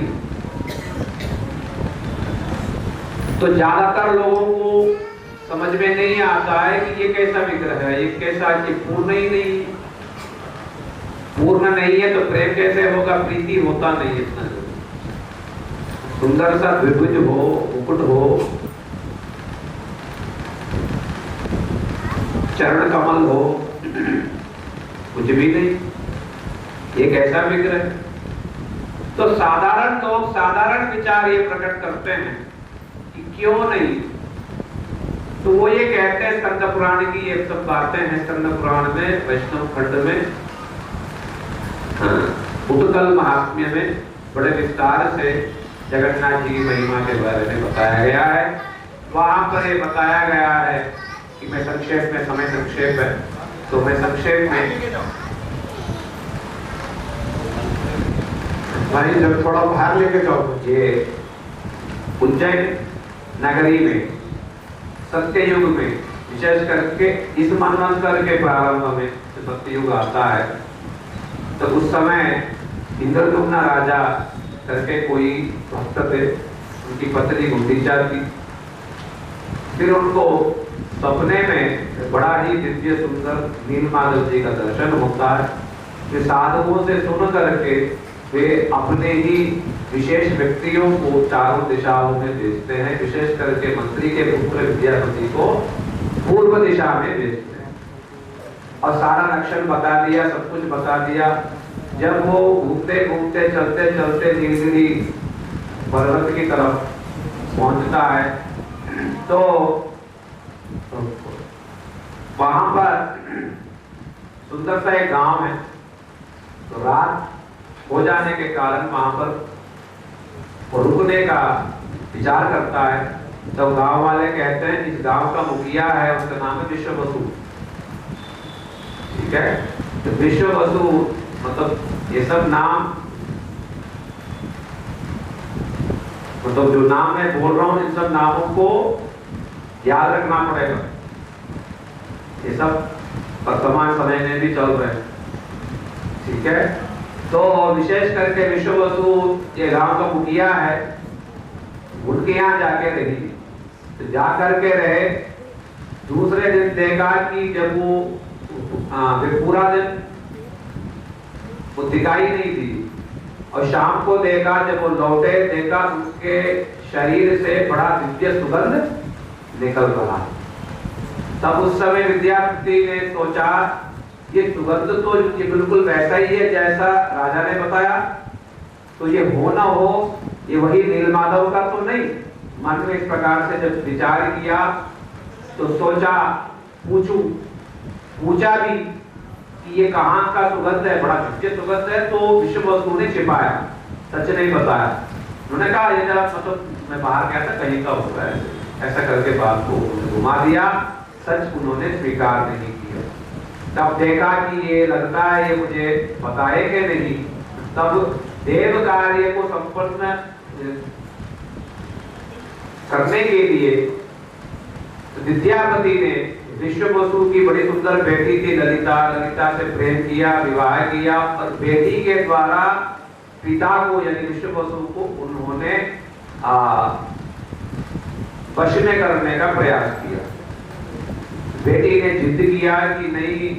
तो ज्यादातर लोगों को समझ में नहीं आता है कि ये कैसा विग्रह है, ये कैसा, ये पूर्ण ही नहीं, पूर्ण नहीं है तो प्रेम कैसे होगा, प्रीति होता नहीं इतना। सुंदर सा द्विभुज हो, मुकुट हो, चरण कमल हो, कुछ भी नहीं, ये कैसा विग्रह। तो साधारण लोग साधारण विचार ये प्रकट करते हैं कि क्यों नहीं, तो वो ये कहते हैं, स्कंद पुराण की ये सब बातें हैं, स्कंद पुराण में वैष्णव खंड में उत्कल महात्म्य में बड़े विस्तार से जगन्नाथ जी की महिमा के बारे में बताया गया है। वहां पर ये बताया गया है कि मैं संक्षेप में, समय संक्षेप है तो मैं संक्षेप में, भाई जब थोड़ा बाहर लेके जाओ, ये उज्जैन नगरी में सत्ययुग में, विशेष करके इस मनवंतर के प्रारंभ में जो सत्ययुग आता है, तो उस समय इंद्रदुम्न राजा करके कोई भक्त थे, उनकी पत्नी गुंडीचा थी। फिर उनको सपने में बड़ा ही दिव्य सुंदर नीलमाधव जी का दर्शन होता है। वे साधुओं से सुन करके वे अपने ही विशेष व्यक्तियों को चारों दिशाओं में भेजते हैं, विशेष करके मंत्री के पुत्र विद्यापति को पूर्व दिशा में भेजते हैं और सारा लक्षण बता दिया, सब कुछ बता दिया। जब वो घूमते घूमते चलते चलते नीलगिरी पर्वत की तरफ पहुंचता है तो वहां पर सुंदर सा एक गांव है। तो रात हो जाने के कारण वहां पर रुकने का विचार करता है। तो गांव वाले कहते हैं इस गांव का मुखिया है, उसका नाम है विश्व बसु। ठीक है, तो विश्व बसु मतलब ये सब नाम, मतलब जो नाम मैं बोल रहा हूं इन सब नामों को याद रखना पड़ेगा। ये सब वर्तमान समय में भी चल रहे हैं। ठीक है, तो विशेष करके विश्व बसु ये गांव का मुखिया है, उनके यहाँ जाके रही। तो जाकर के रहे, दूसरे दिन देखा कि जब वो पूरा दिन वो दिखाई नहीं दी और शाम को देखा, जब वो लौटे देखा उसके शरीर से बड़ा दिव्य सुगंध निकल रहा। तब उस समय विद्यापति ने सोचा ये सुगंध तो ये बिल्कुल वैसा ही है जैसा राजा ने बताया, तो ये हो ना हो ये वही नीलमाधव का तो नहीं। मन में इस प्रकार से जब विचार किया तो सोचा पूछा भी कि ये कहाँ का सुगंध है, बड़ा दिव्य सुगंध है। तो विश्व बसु ने छिपाया, सच नहीं बताया। उन्होंने कहा ये जरा मतलब मैं बाहर गया था कहीं का होगा, ऐसा करके बात को घुमा दिया। सच उन्होंने स्वीकार नहीं किया। तब देखा कि ये लगता है ये मुझे बताएंगे नहीं। तब देव कार्य को संपन्न करने के लिए विद्यापति ने विश्व बसु की बड़ी सुंदर बेटी थी ललिता, ललिता से प्रेम किया, विवाह किया और बेटी के द्वारा पिता को यानी विश्व बसु को उन्होंने वश में करने का प्रयास किया। बेटी ने जिद किया कि नहीं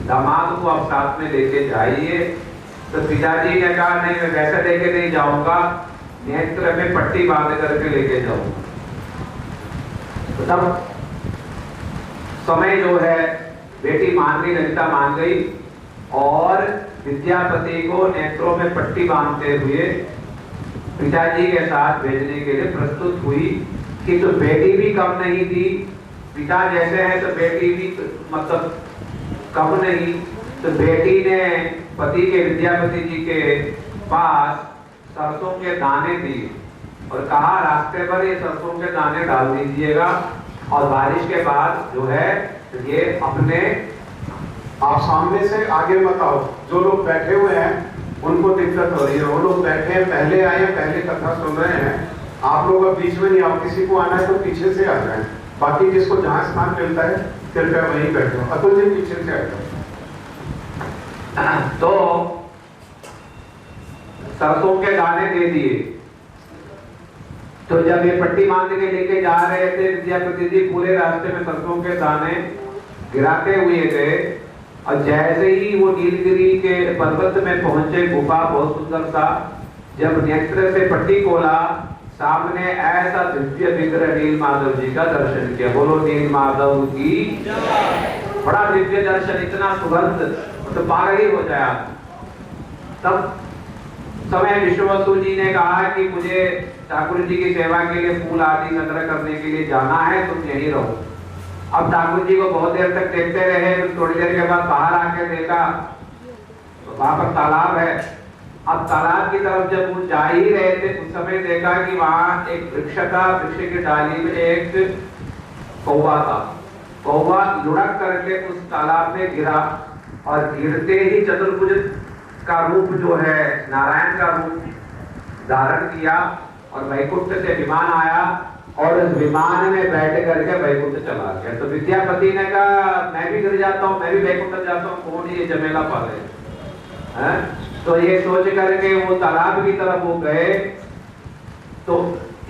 दामाद को आप साथ में लेके जाइए। तो पिताजी ने कहा नहीं मैं वैसे लेके नहीं जाऊंगा, नेत्र में पट्टी बांध करके लेके जाऊंगा। तो तब समय जो है बेटी मान गई, ललिता मान गई और विद्यापति को नेत्रों में पट्टी बांधते हुए पिताजी के साथ भेजने के लिए प्रस्तुत हुई। कि तो बेटी भी कम नहीं थी, पिता जैसे है तो बेटी भी मतलब कम नहीं। तो बेटी ने पति के विद्यापति जी के पास सरसों के दाने दिए और कहा रास्ते पर ये सरसों के दाने डाल दीजिएगा और बारिश के बाद जो है ये अपने आप सामने से आगे मत आओ। जो लोग बैठे हुए हैं उनको दिक्कत हो रही है, वो लोग बैठे हैं पहले आए हैं, पहले कथा सुन रहे हैं। आप लोग अब बीच में नहीं आओ, किसी को आना है तो पीछे से आ जाए। बाकी जिसको जहां स्थान मिलता है कृपया वहीं बैठो। अतुल जी पीछे से आ जाओ। तो सरसों के दाने दे दिए। तो जब ये पट्टी बांध के लेके जा रहे थे विद्यापति जी पूरे रास्ते में सरसों के दाने गिराते हुए गए और जैसे ही वो नीलगिरी के पर्वत में पहुंचे, गुफा बहुत सुंदर सा, जब नेत्र से पट्टी खोला सामने ऐसा दिव्य विग्रह नीलमाधव जी का दर्शन किया। बोलो नीलमाधव की बड़ा दिव्य दर्शन, इतना सुगंध तो पागल ही हो जाए। तब समय विश्व बसु जी ने कहा कि मुझे ठाकुर जी की सेवा के लिए फूल आदि संग्रह करने के लिए जाना है, तुम यहीं रहो। अब ठाकुर जी को बहुत देर तक देखते रहे, थोड़ी देर के बाद बाहर आके देखा तो वहां पर तालाब है। अब तालाब की तरफ जब वो जा ही रहे थे उस समय देखा कि वहां एक वृक्ष था, वृक्ष की डाली में एक कौवा था। कौवा लुढ़क करके उस तालाब में गिरा और गिरते ही चतुर्भुज का रूप जो है नारायण का रूप धारण किया और वैकुंठ से विमान आया और उस विमान में बैठ करके वैकुंठ चला गया। तो विद्यापति ने कहा मैं भी गिर जाता हूँ, मैं भी वैकुंठ जाता हूँ, कौन ये जमेला पाले हैं? तो ये सोच करके वो तालाब की तरफ वो गए। तो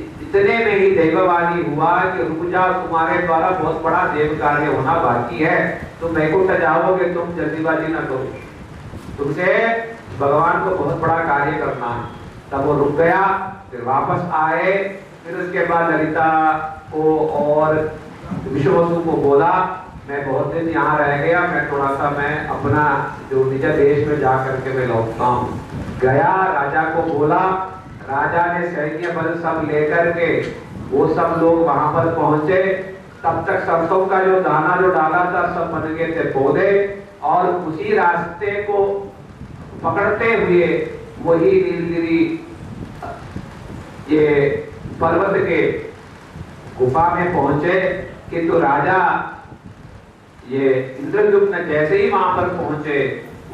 इतने में ही देववाणी हुआ कि रुक जाओ, तुम्हारे द्वारा बहुत बड़ा देव कार्य होना बाकी है, तुम वैकुंठ जाओगे, तुम जल्दीबाजी ना करो, तुमसे भगवान को बहुत बड़ा कार्य करना है। तब वो रुक गया, फिर वापस आए। फिर उसके बाद ललिता को और विश्ववसु को बोला मैं बहुत दिन यहाँ रह गया, मैं थोड़ा सा मैं अपना जो निज देश में जा करके मैं लौटता हूँ। गया, राजा को बोला, राजा ने सैन्य बल सब लेकर के वो सब लोग वहां पर पहुंचे। तब तक सरसों का जो दाना जो डाला था सब बन गए थे पौधे, और उसी रास्ते को पकड़ते हुए वही नीलगिरी ये पर्वत के गुफा में पहुंचे। किंतु राजा ये इंद्रद्युम्न जैसे ही वहां पर पहुंचे,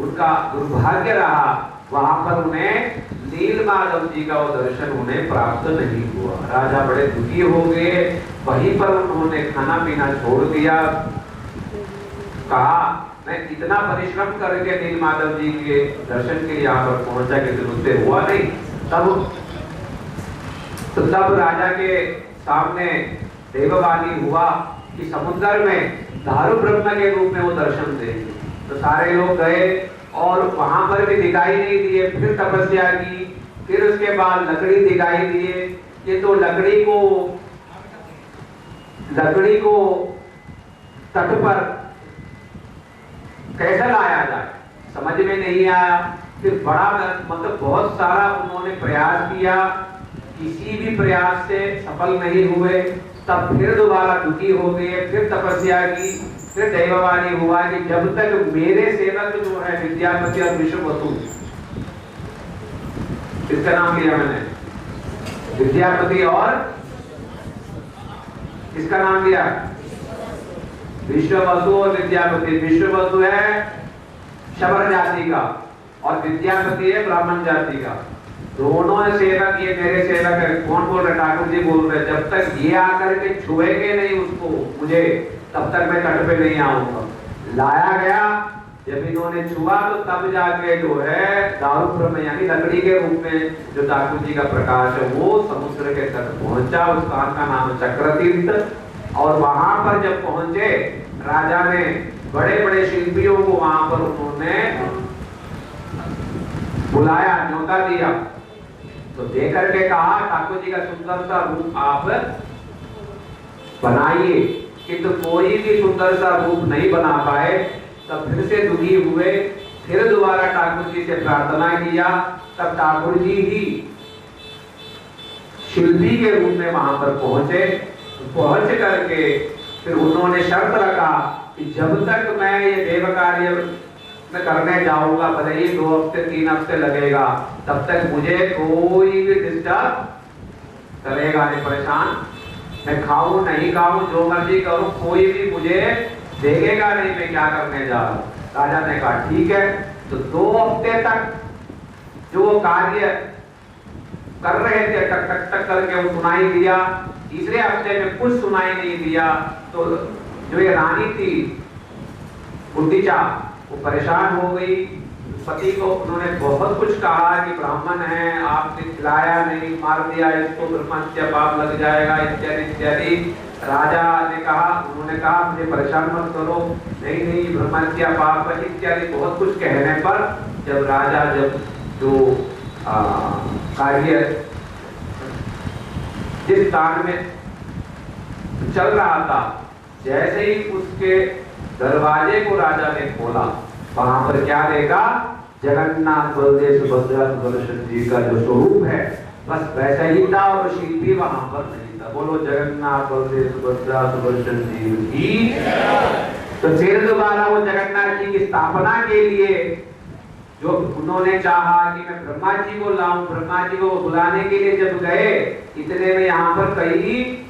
उनका दुर्भाग्य रहा, वहां पर उन्हें नीलमाधव जी का वो दर्शन उन्हें प्राप्त नहीं हुआ। राजा बड़े दुखी हो गए, वहीं पर उन्होंने खाना पीना छोड़ दिया। कहा मैं इतना परिश्रम करके नीलमाधव जी के दर्शन के लिए यहाँ पर पहुंचा, किसी मुझसे हुआ नहीं। तब राजा के सामने देववाणी हुआ कि समुद्र में दारू ब्रह्म के रूप में वो दर्शन देंगे। तो सारे लोग गए और वहां पर भी दिखाई नहीं दिए। फिर तपस्या की, फिर उसके बाद लकड़ी दिखाई दिए। ये तो लकड़ी को तट पर कैसे लाया जाए समझ में नहीं आया। फिर बड़ा मतलब बहुत सारा उन्होंने प्रयास किया, किसी भी प्रयास से सफल नहीं हुए। तब फिर दोबारा दुखी हो गए, फिर तपस्या की, फिर दैववाणी हुआ कि जब तक मेरे सेवक जो है विद्यापति और विश्ववसु, इसका नाम लिया मैंने, विद्यापति और इसका नाम लिया विश्ववसु और विद्यापति। विश्ववसु है शबर जाति का और विद्यापति है ब्राह्मण जाति का। दोनों सेवक, ये मेरे सेवक है। कौन बोल रहे? ठाकुर जी बोल रहे, जब तक ये आकर के छुएंगे नहीं उसको मुझे, तब तक मैं तट पे नहीं आऊंगा। लाया गया, जब इन्होंने छुआ तो तब जाके जो है दारू ब्रह्म यानी लकड़ी के रूप में जो ठाकुर जी का प्रकाश है वो समुद्र के तट पहुंचा। उस स्थान का नाम चक्रतीर्थ। और वहां पर जब पहुंचे, राजा ने बड़े बड़े शिल्पियों को वहां पर उन्होंने बुलाया, न्योता दिया। तो देकर के कहा ठाकुर जी का सुंदर सा रूप आप बनाइए, किंतु कोई भी सुंदर सा रूप नहीं बना पाए। तब फिर से दुखी हुए, फिर दोबारा ठाकुर जी से प्रार्थना किया। तब ठाकुर जी ही शिल्पी के रूप में वहां पर पहुंचे। पहुंच करके फिर उन्होंने शर्त रखा कि जब तक मैं ये देव कार्य मैं करने जाऊंगा, भले ही 2 हफ्ते 3 हफ्ते लगेगा, तब तक मुझे कोई भी डिस्टर्ब करेगा नहीं, परेशान। मैं खाऊं नहीं खाऊं, जो मर्जी करूं, कोई भी मुझे देखेगा नहीं मैं क्या करने जा रहा हूं। राजा ने कहा ठीक है। तो 2 हफ्ते तक जो कार्य कर रहे थे, टक टक टक करके वो सुनाई दिया। तीसरे हफ्ते में कुछ सुनाई नहीं दिया। तो जो ये रानी थी गुंडीचा, वो परेशान हो गई। पति को उन्होंने बहुत कुछ कहा कि ब्राह्मण है, आपने खिलाया नहीं, मार दिया इसको, ब्रह्महत्या पाप लग जाएगा, इत्यादि इत्यादि। राजा ने कहा, उन्होंने कहा मुझे परेशान मत करो, नहीं नहीं ब्रह्महत्या पाप इत्यादि बहुत कुछ कहने पर जब राजा जब जो कार्य जिस स्थान में चल रहा था, जैसे ही उसके दरवाजे को राजा ने खोला, वहां पर क्या देखा? जगन्नाथ बलदेव सुभद्रा सुदर्शन जी का जो स्वरूप है बस वैसा ही था, और शिल्पी वहां पर नहीं था। बोलो जगन्नाथ बलदेव सुभद्रा सुदर्शन जी की। तो फिर दोबारा वो जगन्नाथ जी की स्थापना के लिए जो उन्होंने चाहा कि मैं ब्रह्मा जी को लाऊं, ब्रह्मा जी को बुलाने के लिए जब गए, इतने में यहाँ पर कई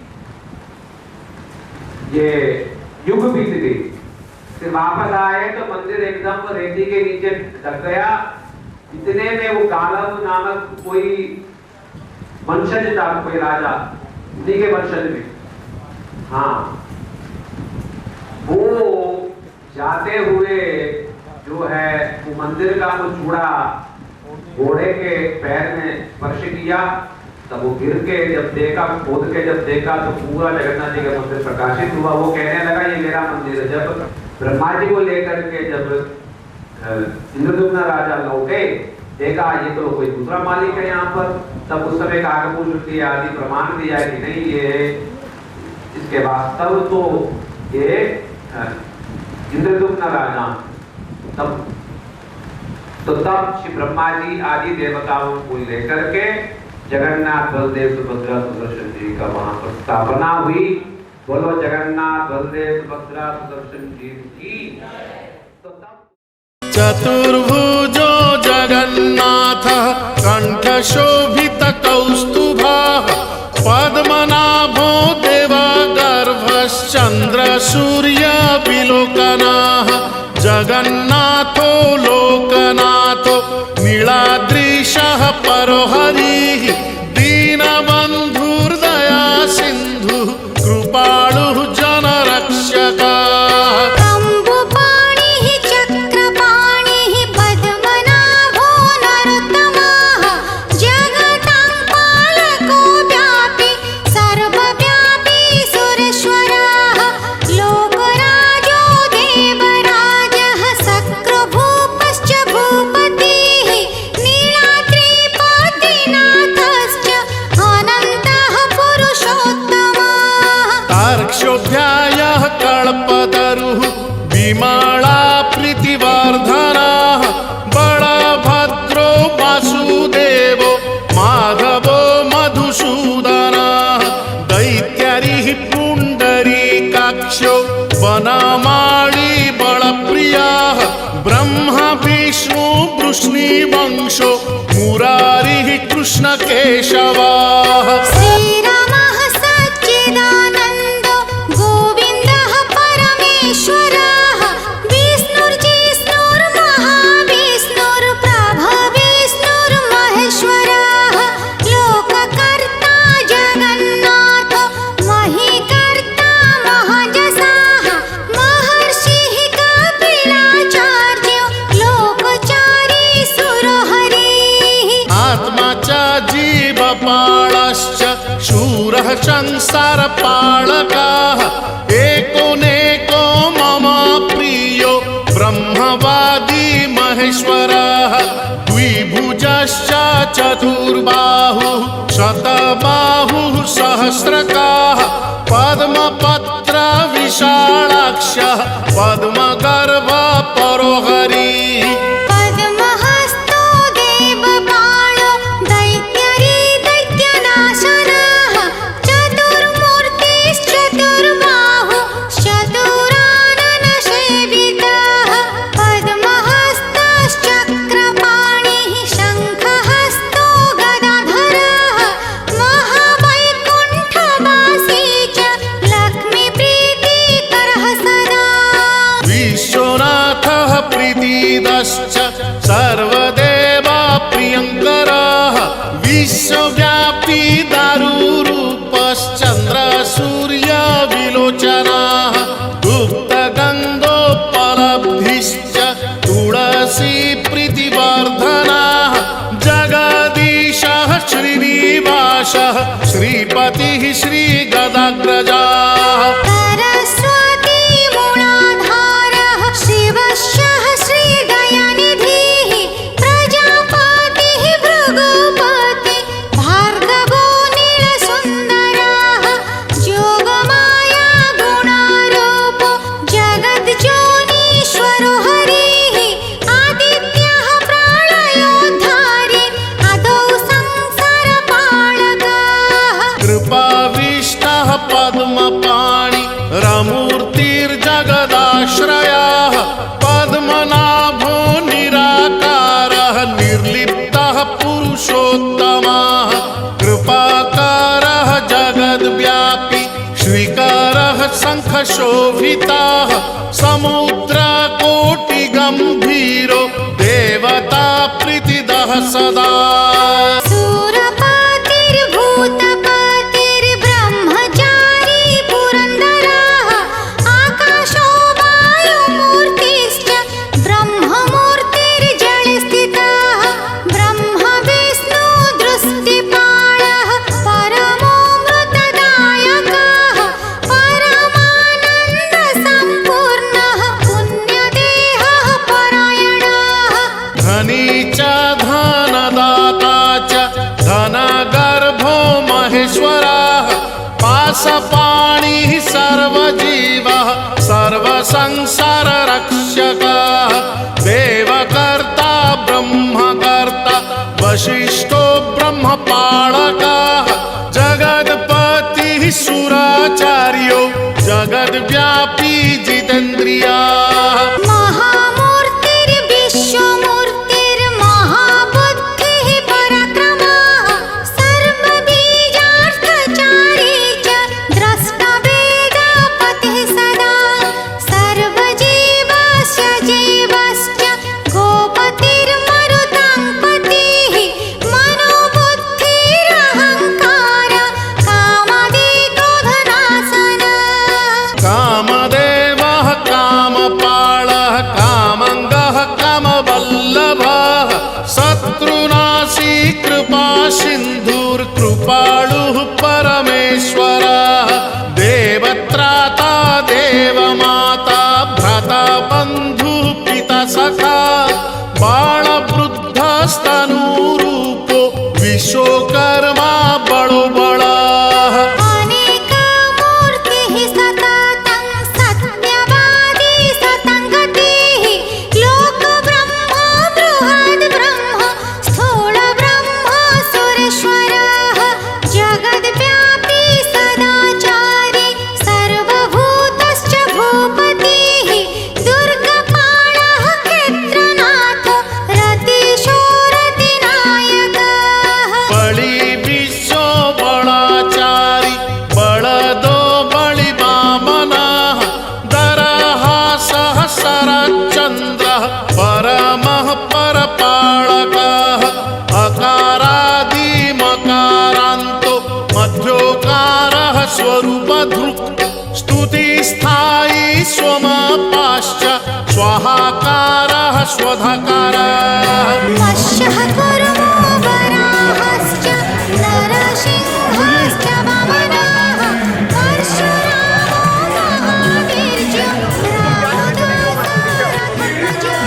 ये युग बीत गई। फिर वापस आए तो मंदिर एकदम रेती के नीचे ढक गया। इतने में वो गालव नामक कोई वंशज था कोई राजा, उन्हीं के वंशज में। हाँ, वो जाते हुए जो है वो मंदिर का वो चूड़ा घोड़े के पैर में स्पर्श किया, तब वो गिर के जब देखा, खोद के जब देखा तो पूरा जगन्नाथ जी का मंदिर प्रकाशित हुआ। वो कहने लगा ये मेरा मंदिर है। जब ब्रह्मा जी को लेकर के जब इंद्रदुम्न राजा लौटे, देखा ये तो कोई दूसरा मालिक है यहाँ पर, तब उस समय काकभूषुंडी आदि प्रमाण दिया कि नहीं, ये इसके वास्तव तो ये इंद्रदुम्न राजा। तब श्री ब्रह्मा जी आदि देवताओं को लेकर के जगन्नाथ बलदेव सुभद्रा सुदर्शन जी का वहां पर स्थापना हुई। बोलो जगन्नाथ बलदेव सुभद्रा सुदर्शन जी की। तो तब चतुर्भुजो जगन्नाथ कंठशोभित कौस्तुभः पद्मनाभो देवगर्भश्चन्द्र सूर्य विलोकनः जगन्नाथो लोकनाथो नीलाद्रिशः परोहरिः दीनबन्धुर्दया सिन्धुः कृपालुः जनरक्षकः। तार्क्ष्योऽध्यायः कल्पतरुः विमला प्रीतिवर्धनः बलभद्रो वासुदेवो माधवो मधुसूदनः दैत्यरिः पुण्डरीकाक्षो वनमाली बलप्रियः ब्रह्मा विष्णु वृष्णिवंशो मुरारिः कृष्णकेशवः। जीवपालश्च शूरः संसारपालकः एकोनेको मम प्रियो ब्रह्मवादी महेश्वरः द्विभुजश्च चतुर्बाहुः शतबाहुः सहस्रकाः पद्मपत्र विशालाक्षः पद्मगर्भ परोहरिः सर्वदेवा प्रियंकरः विश्वव्यापी दारुरूपश्चन्द्र सूर्य विलोचनः गुप्तगन्धोपलब्धिश्च तुलसी प्रीतिवर्धनः जगदीशः श्रीनिवासः श्रीपतिः श्रीगदाग्रजः। कृपाविष्टः पद्मपाणि रमूर्तिर्जगदाश्रयः पद्मनाभो निराकारः निर्लिप्तः पुरुषोत्तमः कृपाकारः जगद्व्यापी श्रीकरः शङ्खशोभितः समुद्रकोटिगम्भीरो देवता प्रीतिदः सदा। सूरपातिर्भुवनपालः पाणिः सर्वजीवः सर्वसंसाररक्षकः देवकर्ता ब्रह्मकर्ता वसिष्ठो ब्रह्मपालकः जगत्पतिः सुराचार्यो जगद्व्यापी जितेन्द्रियः महामूर्तिर्विश्वमूर्तिर्महाबुद्धिः पराक्रमः सर्वबीजार्थचारी च द्रष्टवेदपतिः सदा सर्वजीवस्य जीवश्च गोपतिर्मरुतां पतिः मनोबुद्धिरहङ्कार कामादि क्रोधनाशनः कामदेवः कामपालः कामङ्गः कामवल्लभः शत्रुनाशी कृपासिन्धुर्कृपालुः परमेश्वरः देवत्राता देवमाता भ्राता बन्धुः पिता सखा बाणवृद्धस्तनूरूपो विश्वकर्मा बड़ो बड़ः अनेकमूर्तिः सततं सत्यवादी सतङ्गतिः लोकब्रह्म बृहद्ब्रह्म स्थूलब्रह्म सुरेश्वरः जगद्व्यापी सदाचारी सर्वभूतश्च भूपतिः दुर्गपालः क्षेत्रनाथो रतिशो रतिनायकः बलि विश्व बलाचारी बलदो बलि वामनः दरः सहस्रचन्द्रः परमः परपालकः अकारादिमकारान्तो मध्योकारः स्वरूपधृक् स्तुतिस्थायी स्वमापाश्च स्वाहाकारः स्वधाकारः मत्स्यः कूर्मो वराहश्च नरसिंहश्च वामनः परशुरामो महावीर्यो राहुदासारथमजः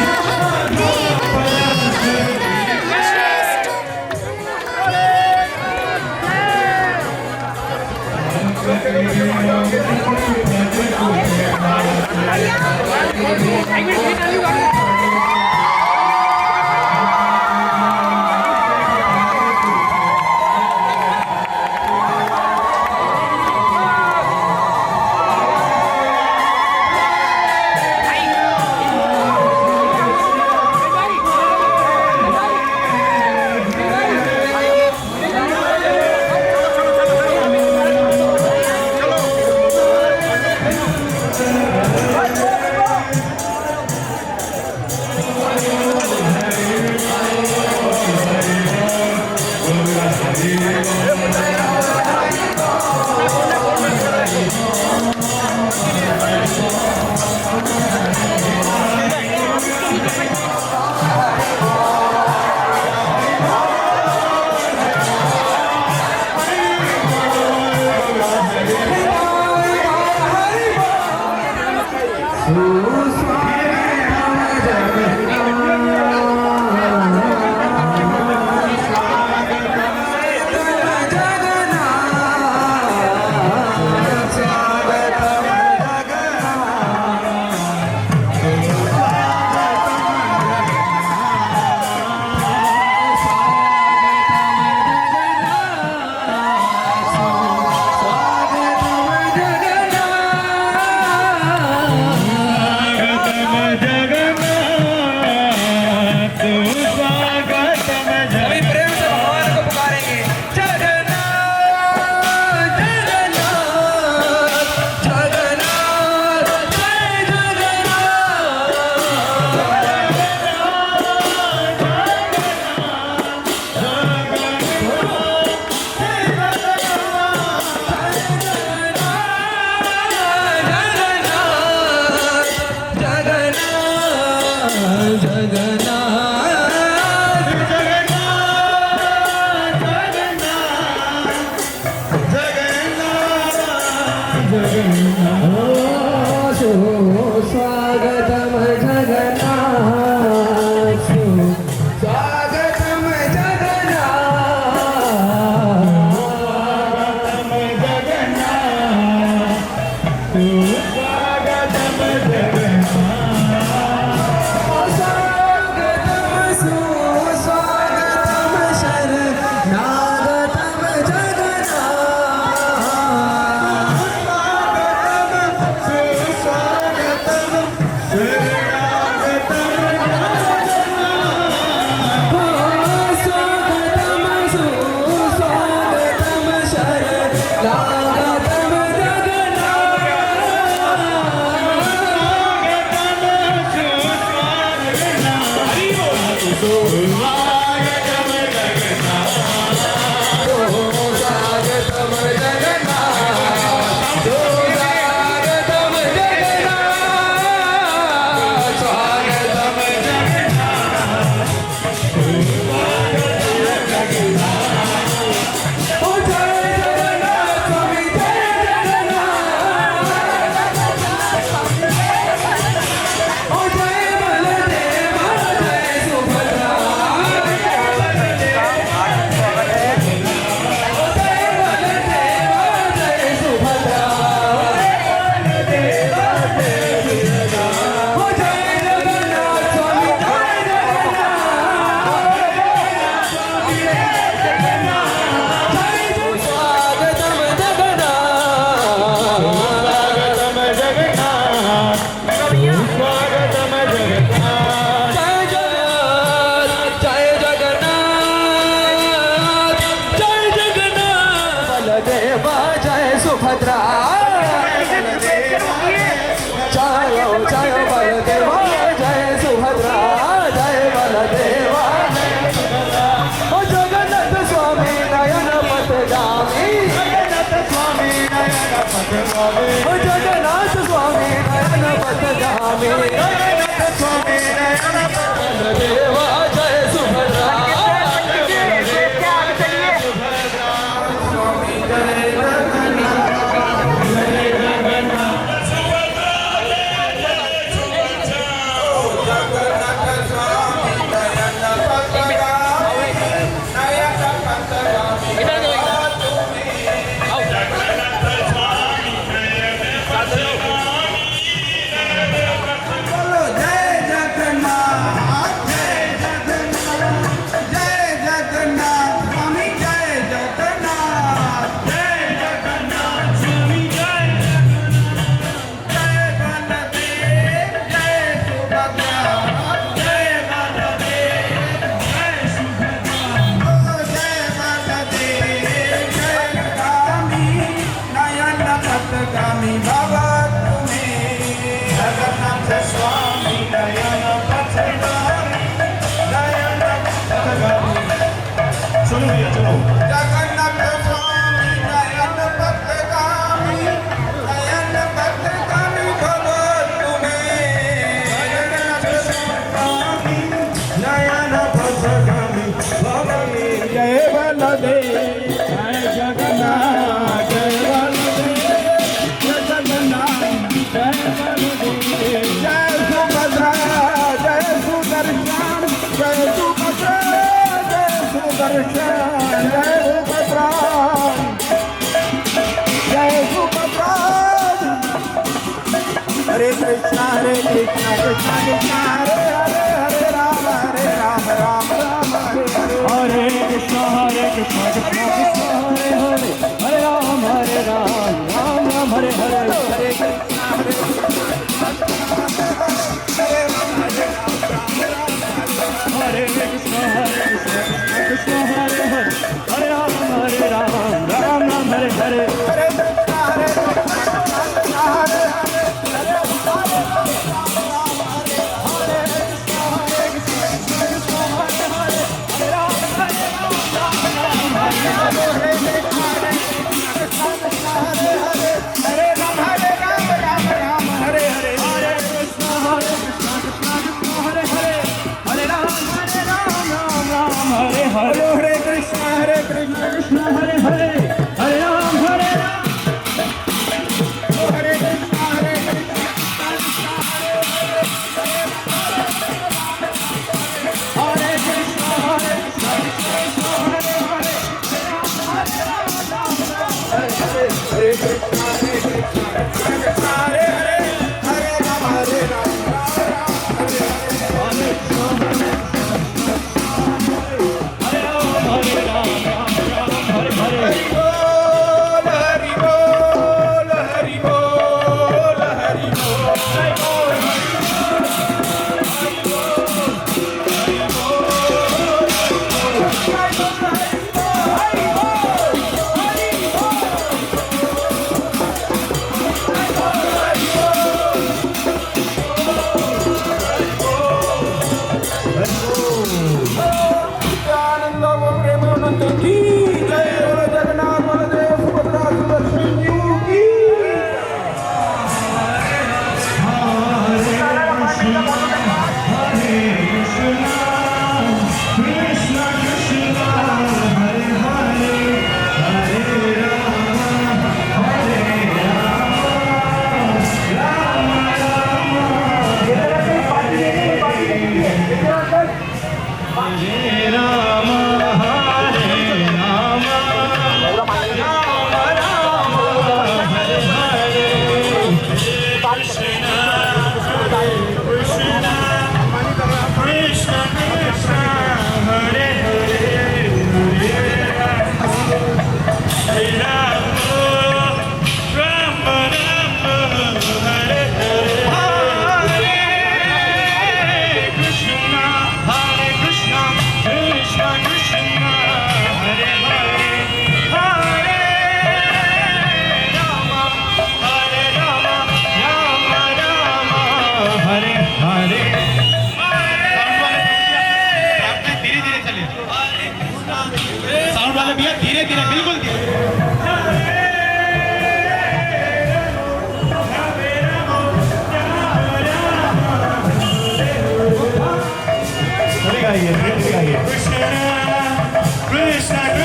देवकीनन्दनः श्रेष्ठो जगन्नाथ स्वामी नयन पथगामी देवा जय सुभद्रा हरे कृष्णा कृष्णा कृष्णा हरे हरे हरे राम राम राम हरे हरे कृष्णा कृष्णा कृष्णा हरे हरे हरे राम राम राम हरे हरे हरे कृष्णा हरे कृष्णा कृष्णा हरे हरे हरे राम राम राम हरे हरे हरे कृष्णा हरे कृष्णा कृष्णा हरे हरे हरे राम हरे राम हरे Krishna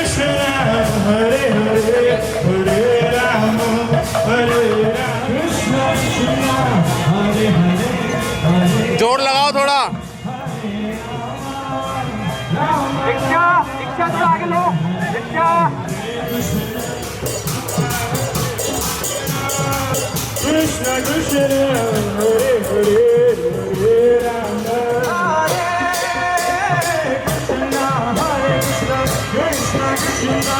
Krishna, Hare Hare, Hare Rama, Krishna Krishna, Hare Hare, Hare जोर लगाओ थोड़ा। रिक्शा रिक्शा थोड़ा आगे लो, rickshaw. Krishna Krishna, Hare Hare, Hare Rama, Krishna Krishna,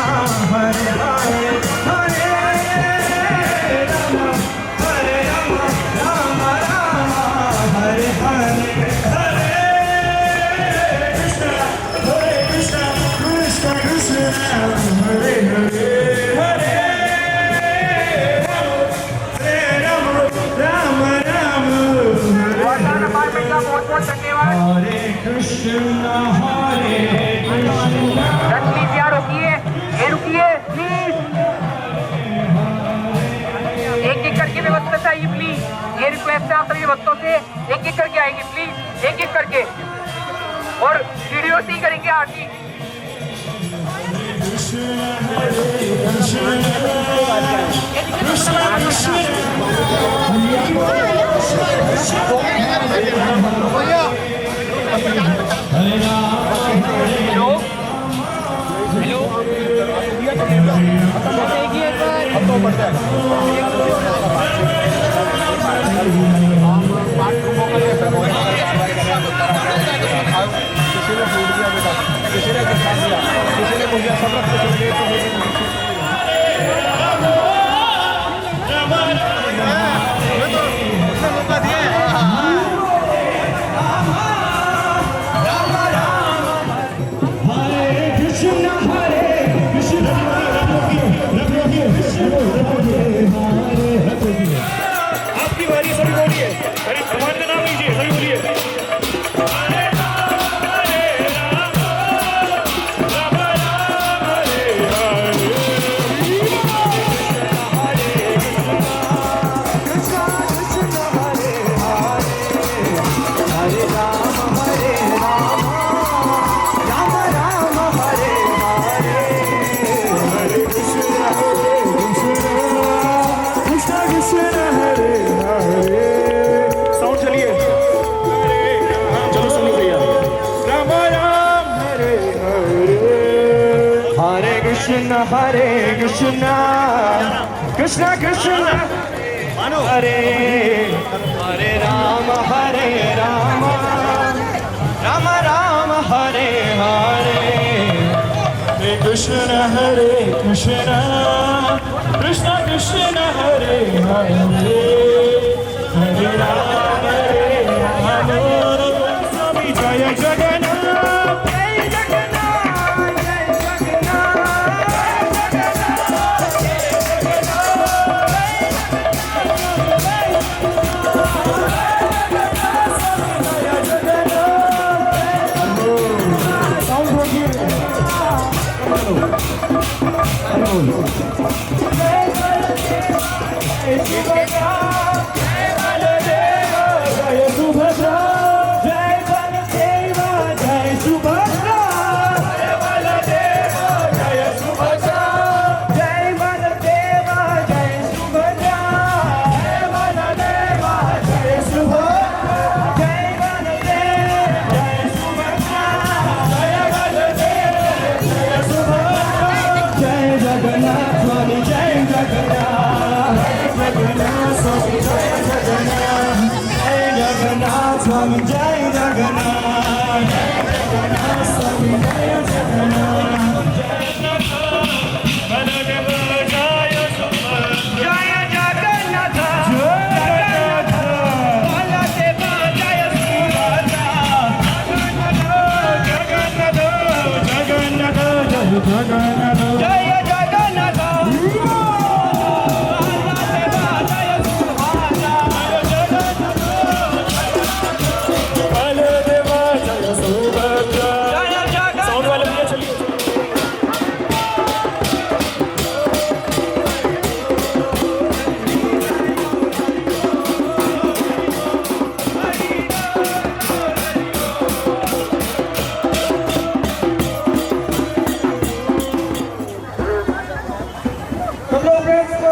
Hare Hare, Hare Rama, Rama Rama, Hare Hare, Hare Krishna, Krishna Krishna, Hare Hare, Hare Hare Krishna, Hare Krishna. Please यार रुकिए, ये रुकिए please. एक एक करके व्यवस्था चाहिए प्लीज। ये रिक्वेस्ट है आप सभी भक्तों से, एक एक करके आएंगे प्लीज, एक एक करके। और वीडियो से ही करेंगे आरती। आपकी बारी, सभी बोलिए। अरे भगवान का नाम लीजिए, सभी बोलिए। साउंड चलिए, चलो सुनो भैया। राम राम हरे हरे, हरे कृष्ण कृष्ण कृष्ण हरे हरे राम, राम राम हरे हरे, हरे कृष्ण कृष्ण कृष्ण हरे हरे, हरे राम स्वामी जय जगन्नाथ, जय जगन्नाथ, जय Swami Jai Jagannath, Swami Jai Jagannath, Jaya Jagannath, Baladeva Jaya Subhadra, Jagannath, Jagannath, Jaya Jagannath, Baladeva Jaya Subhadra.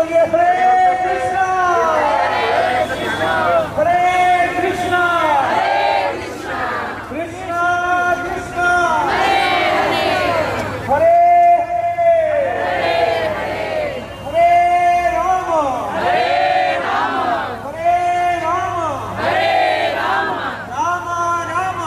बोलिए हरे कृष्णा हरे कृष्णा कृष्णा कृष्णा हरे हरे राम राम राम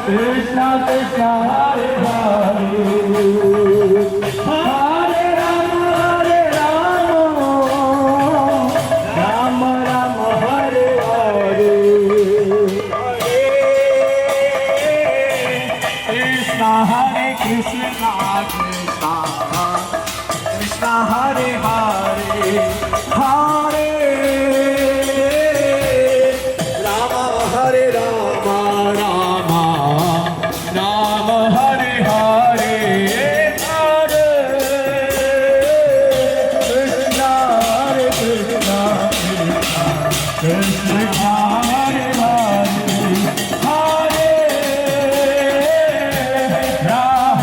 कृष्णा कृष्णा हरे हरे हरे राम राम राम हरे हरे कृष्णा हरे कृष्णा कृष्णा कृष्णा हरे हरे हरे राम हरे राम राम राम हरे हरे हरे कृष्णा कृष्णा कृष्णा हरे हरे हरे राम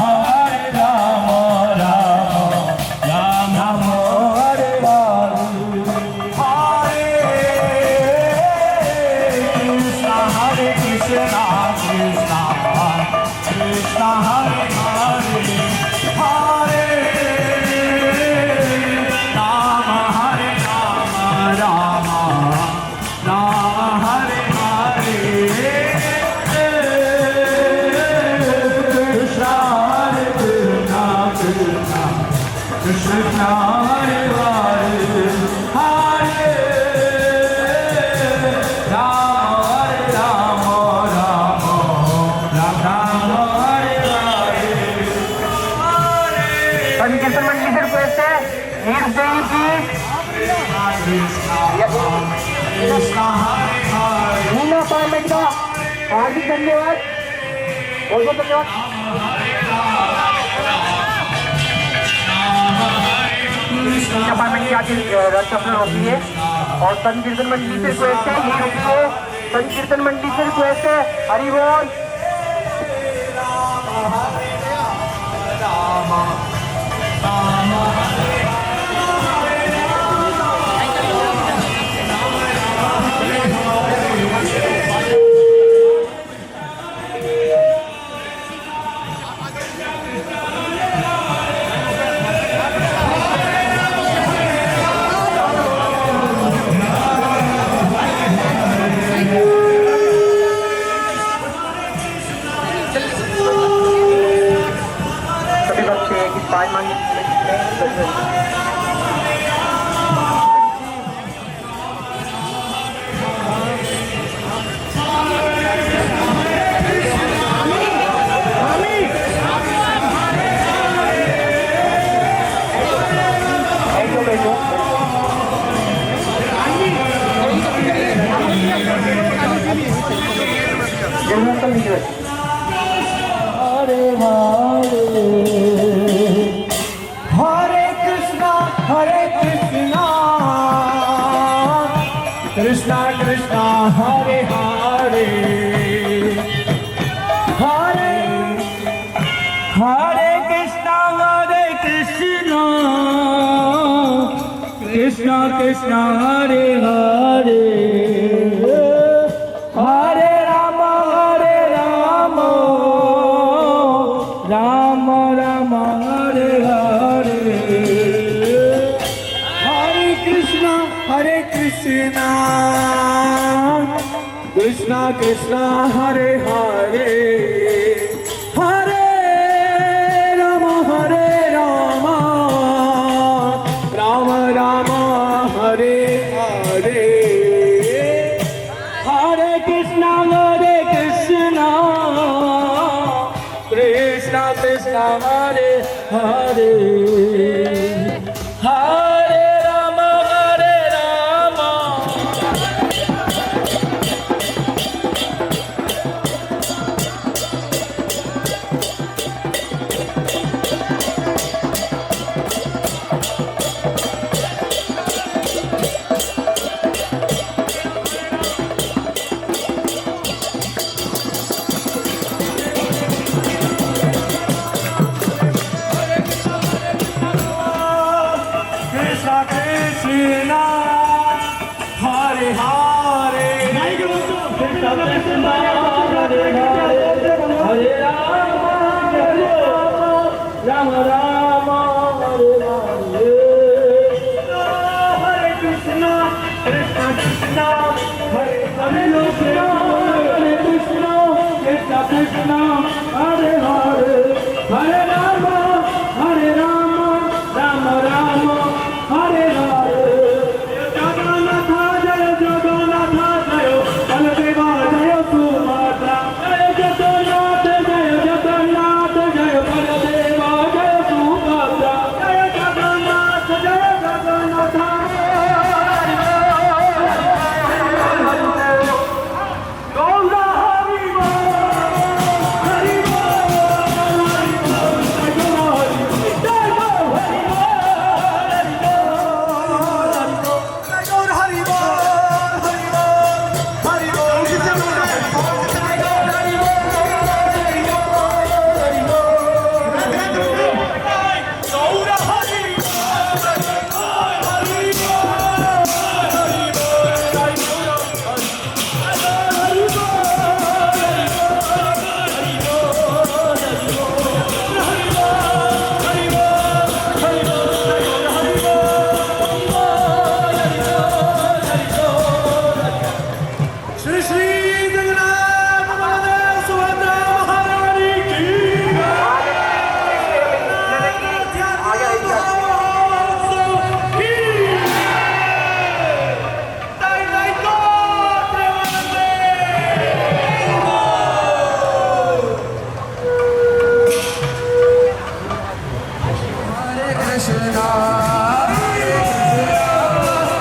राम राम हरे हरे कृष्णा कृष्णा कृष्णा हरे हरे हरे राम राम हरे हरे कृष्णा कृष्णा कृष्णा कृष्णा हरे हरे हरे राम हरे हरे संकीर्तन मंडली से रिक्वेस्ट है हीर देवी की कृष्णा हरे हरे मीना अपार्टमेंट का हार्दिक धन्यवाद बहुत बहुत धन्यवाद मीना अपार्टमेंट की आज रथ सफल होती है और संकीर्तन मंडली से रिक्वेस्ट है ये रुकिए संकीर्तन मंडली से रिक्वेस्ट है हरि बोल सभी बच्चे एक पाँच मांगे हरे हरे कृष्णा कृष्णा कृष्णा हरे हरे हरे हरे कृष्णा कृष्णा कृष्णा हरे हरे हरे राम राम राम हरे हरे हरे कृष्णा कृष्णा कृष्णा हरे हरे हरे राम राम राम हरे हरे हरे कृष्णा कृष्णा कृष्णा हरे हरे हरे राम कृष्णा कृष्णा हरे हरे कृष्णा कृष्णा हरे हरे हरे राम राम राम हरे हरे हरे कृष्णा कृष्णा हरे हरे कृष्णा कृष्णा हरे हरे हरे राम राम राम हरे हरे जगन्नाथ जय बलदेवा जय सुभद्रा जय जगन्नाथ जय बलदेवा जय सुभद्रा जय जगन्नाथ गौरा हरि बोल हरि श्री श्री जगन्नाथ बलदेव सुभद्रा महारानी की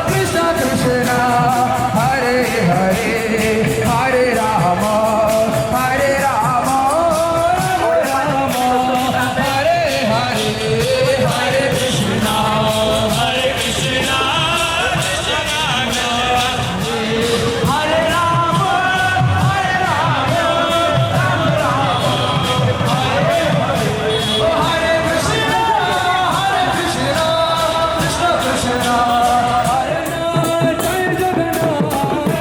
कृष्णा कृष्णा हरे हरे हरे राम हरे राम हरे हरे हरे कृष्णा हरे राम हरे कृष्णा कृष्ण कृष्णा हरे जय जगन्नाथ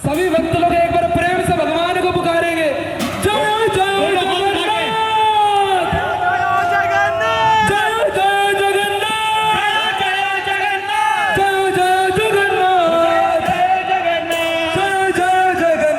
सभी भक्त लोग एक बार प्रेम से भगवान को पुकारेंगे जय जय जगन्नाथ जय जगन्नाथ जय जगन्नाथ जय जगन्नाथ जय जगन्नाथ जय जगन्नाथ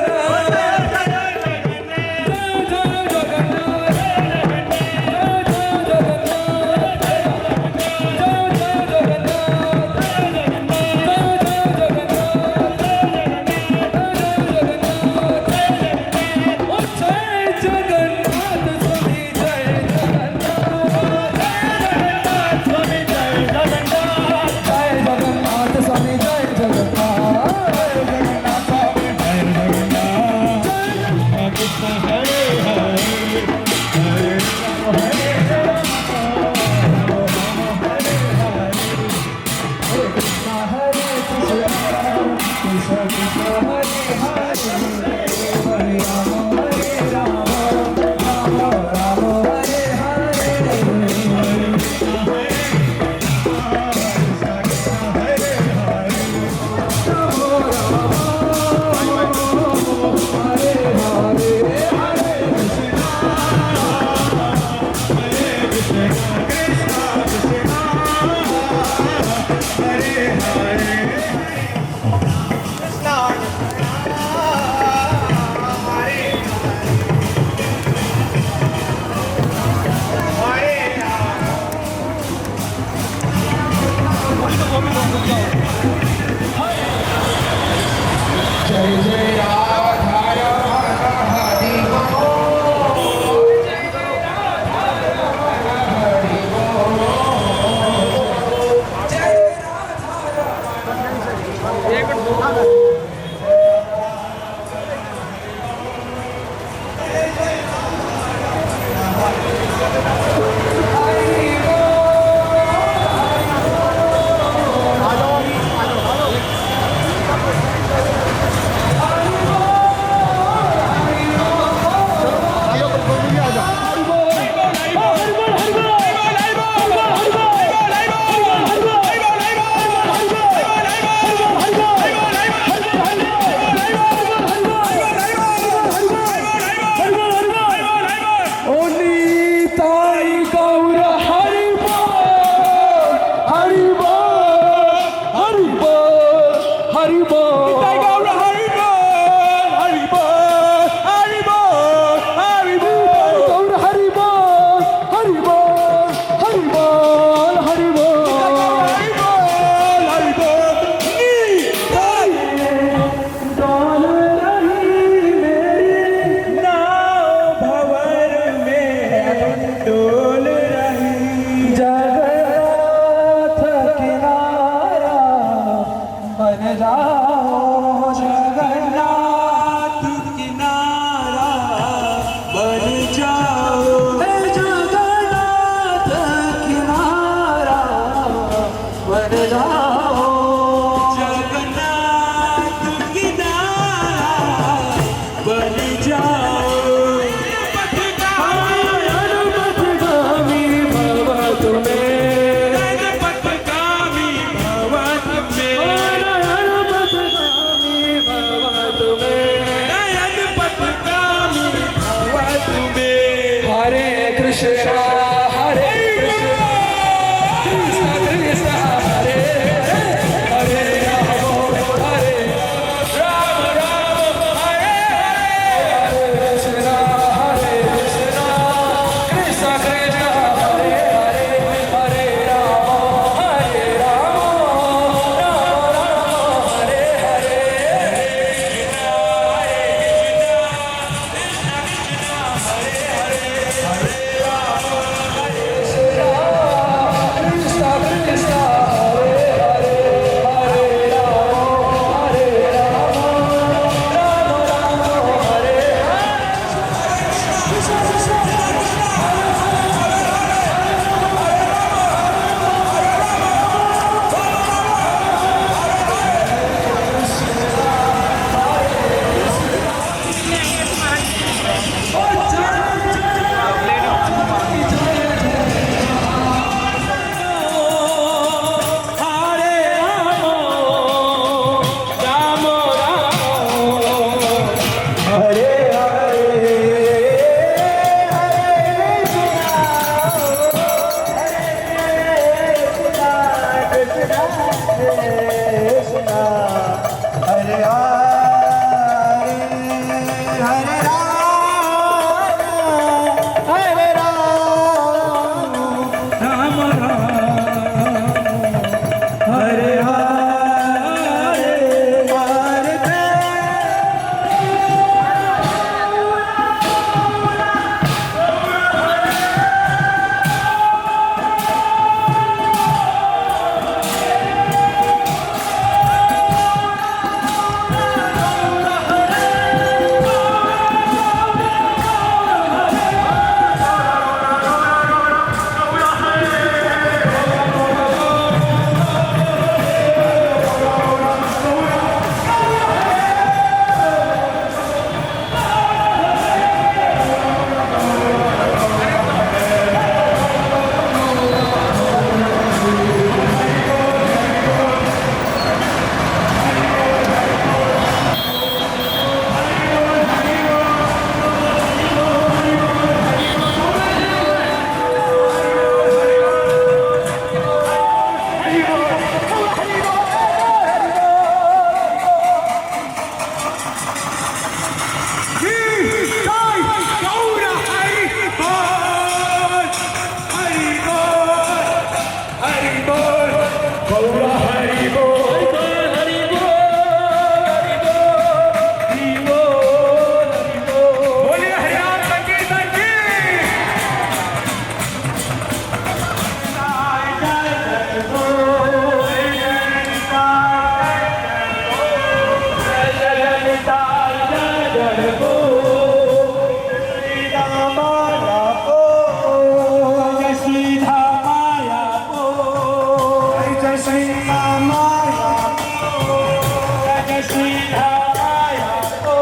धाया तो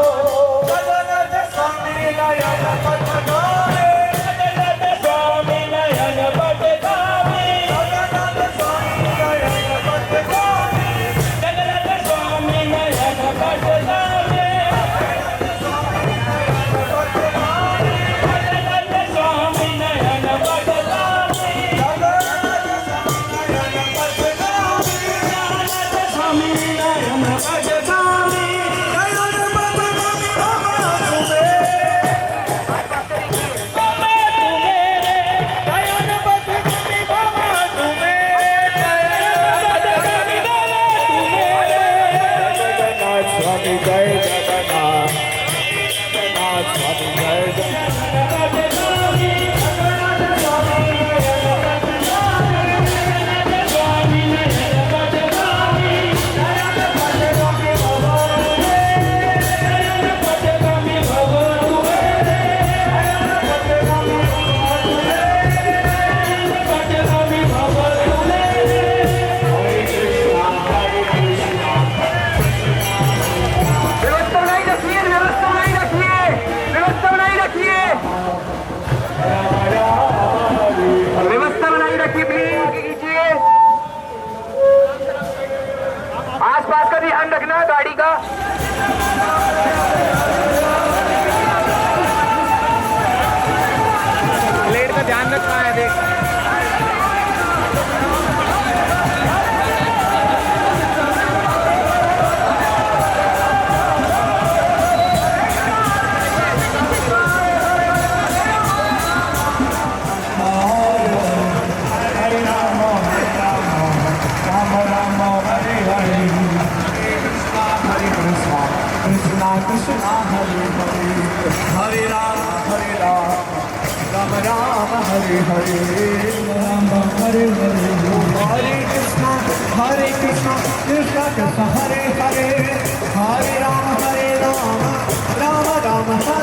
जगन्नाथ स्वामी नयन पटगामी जगन्नाथ स्वामी नयन पटगामी जगन्नाथ स्वामी नयन पटगामी जगन्नाथ स्वामी नयन पटगामी जगन्नाथ स्वामी नयन पटगामी Swami Jai Jagannath, Jagannath Swami Jai व्यवस्था बनाई रखिए प्लीज कीजिए। आसपास का ध्यान रखना गाड़ी का। प्लेट का ध्यान रखना है देख। Krishna Krishna Hare Hare Hare Rama Rama Rama Hare Hare Rama Hare Hare Hare Krishna Krishna Krishna Hare Hare Hare Rama Rama Rama Hare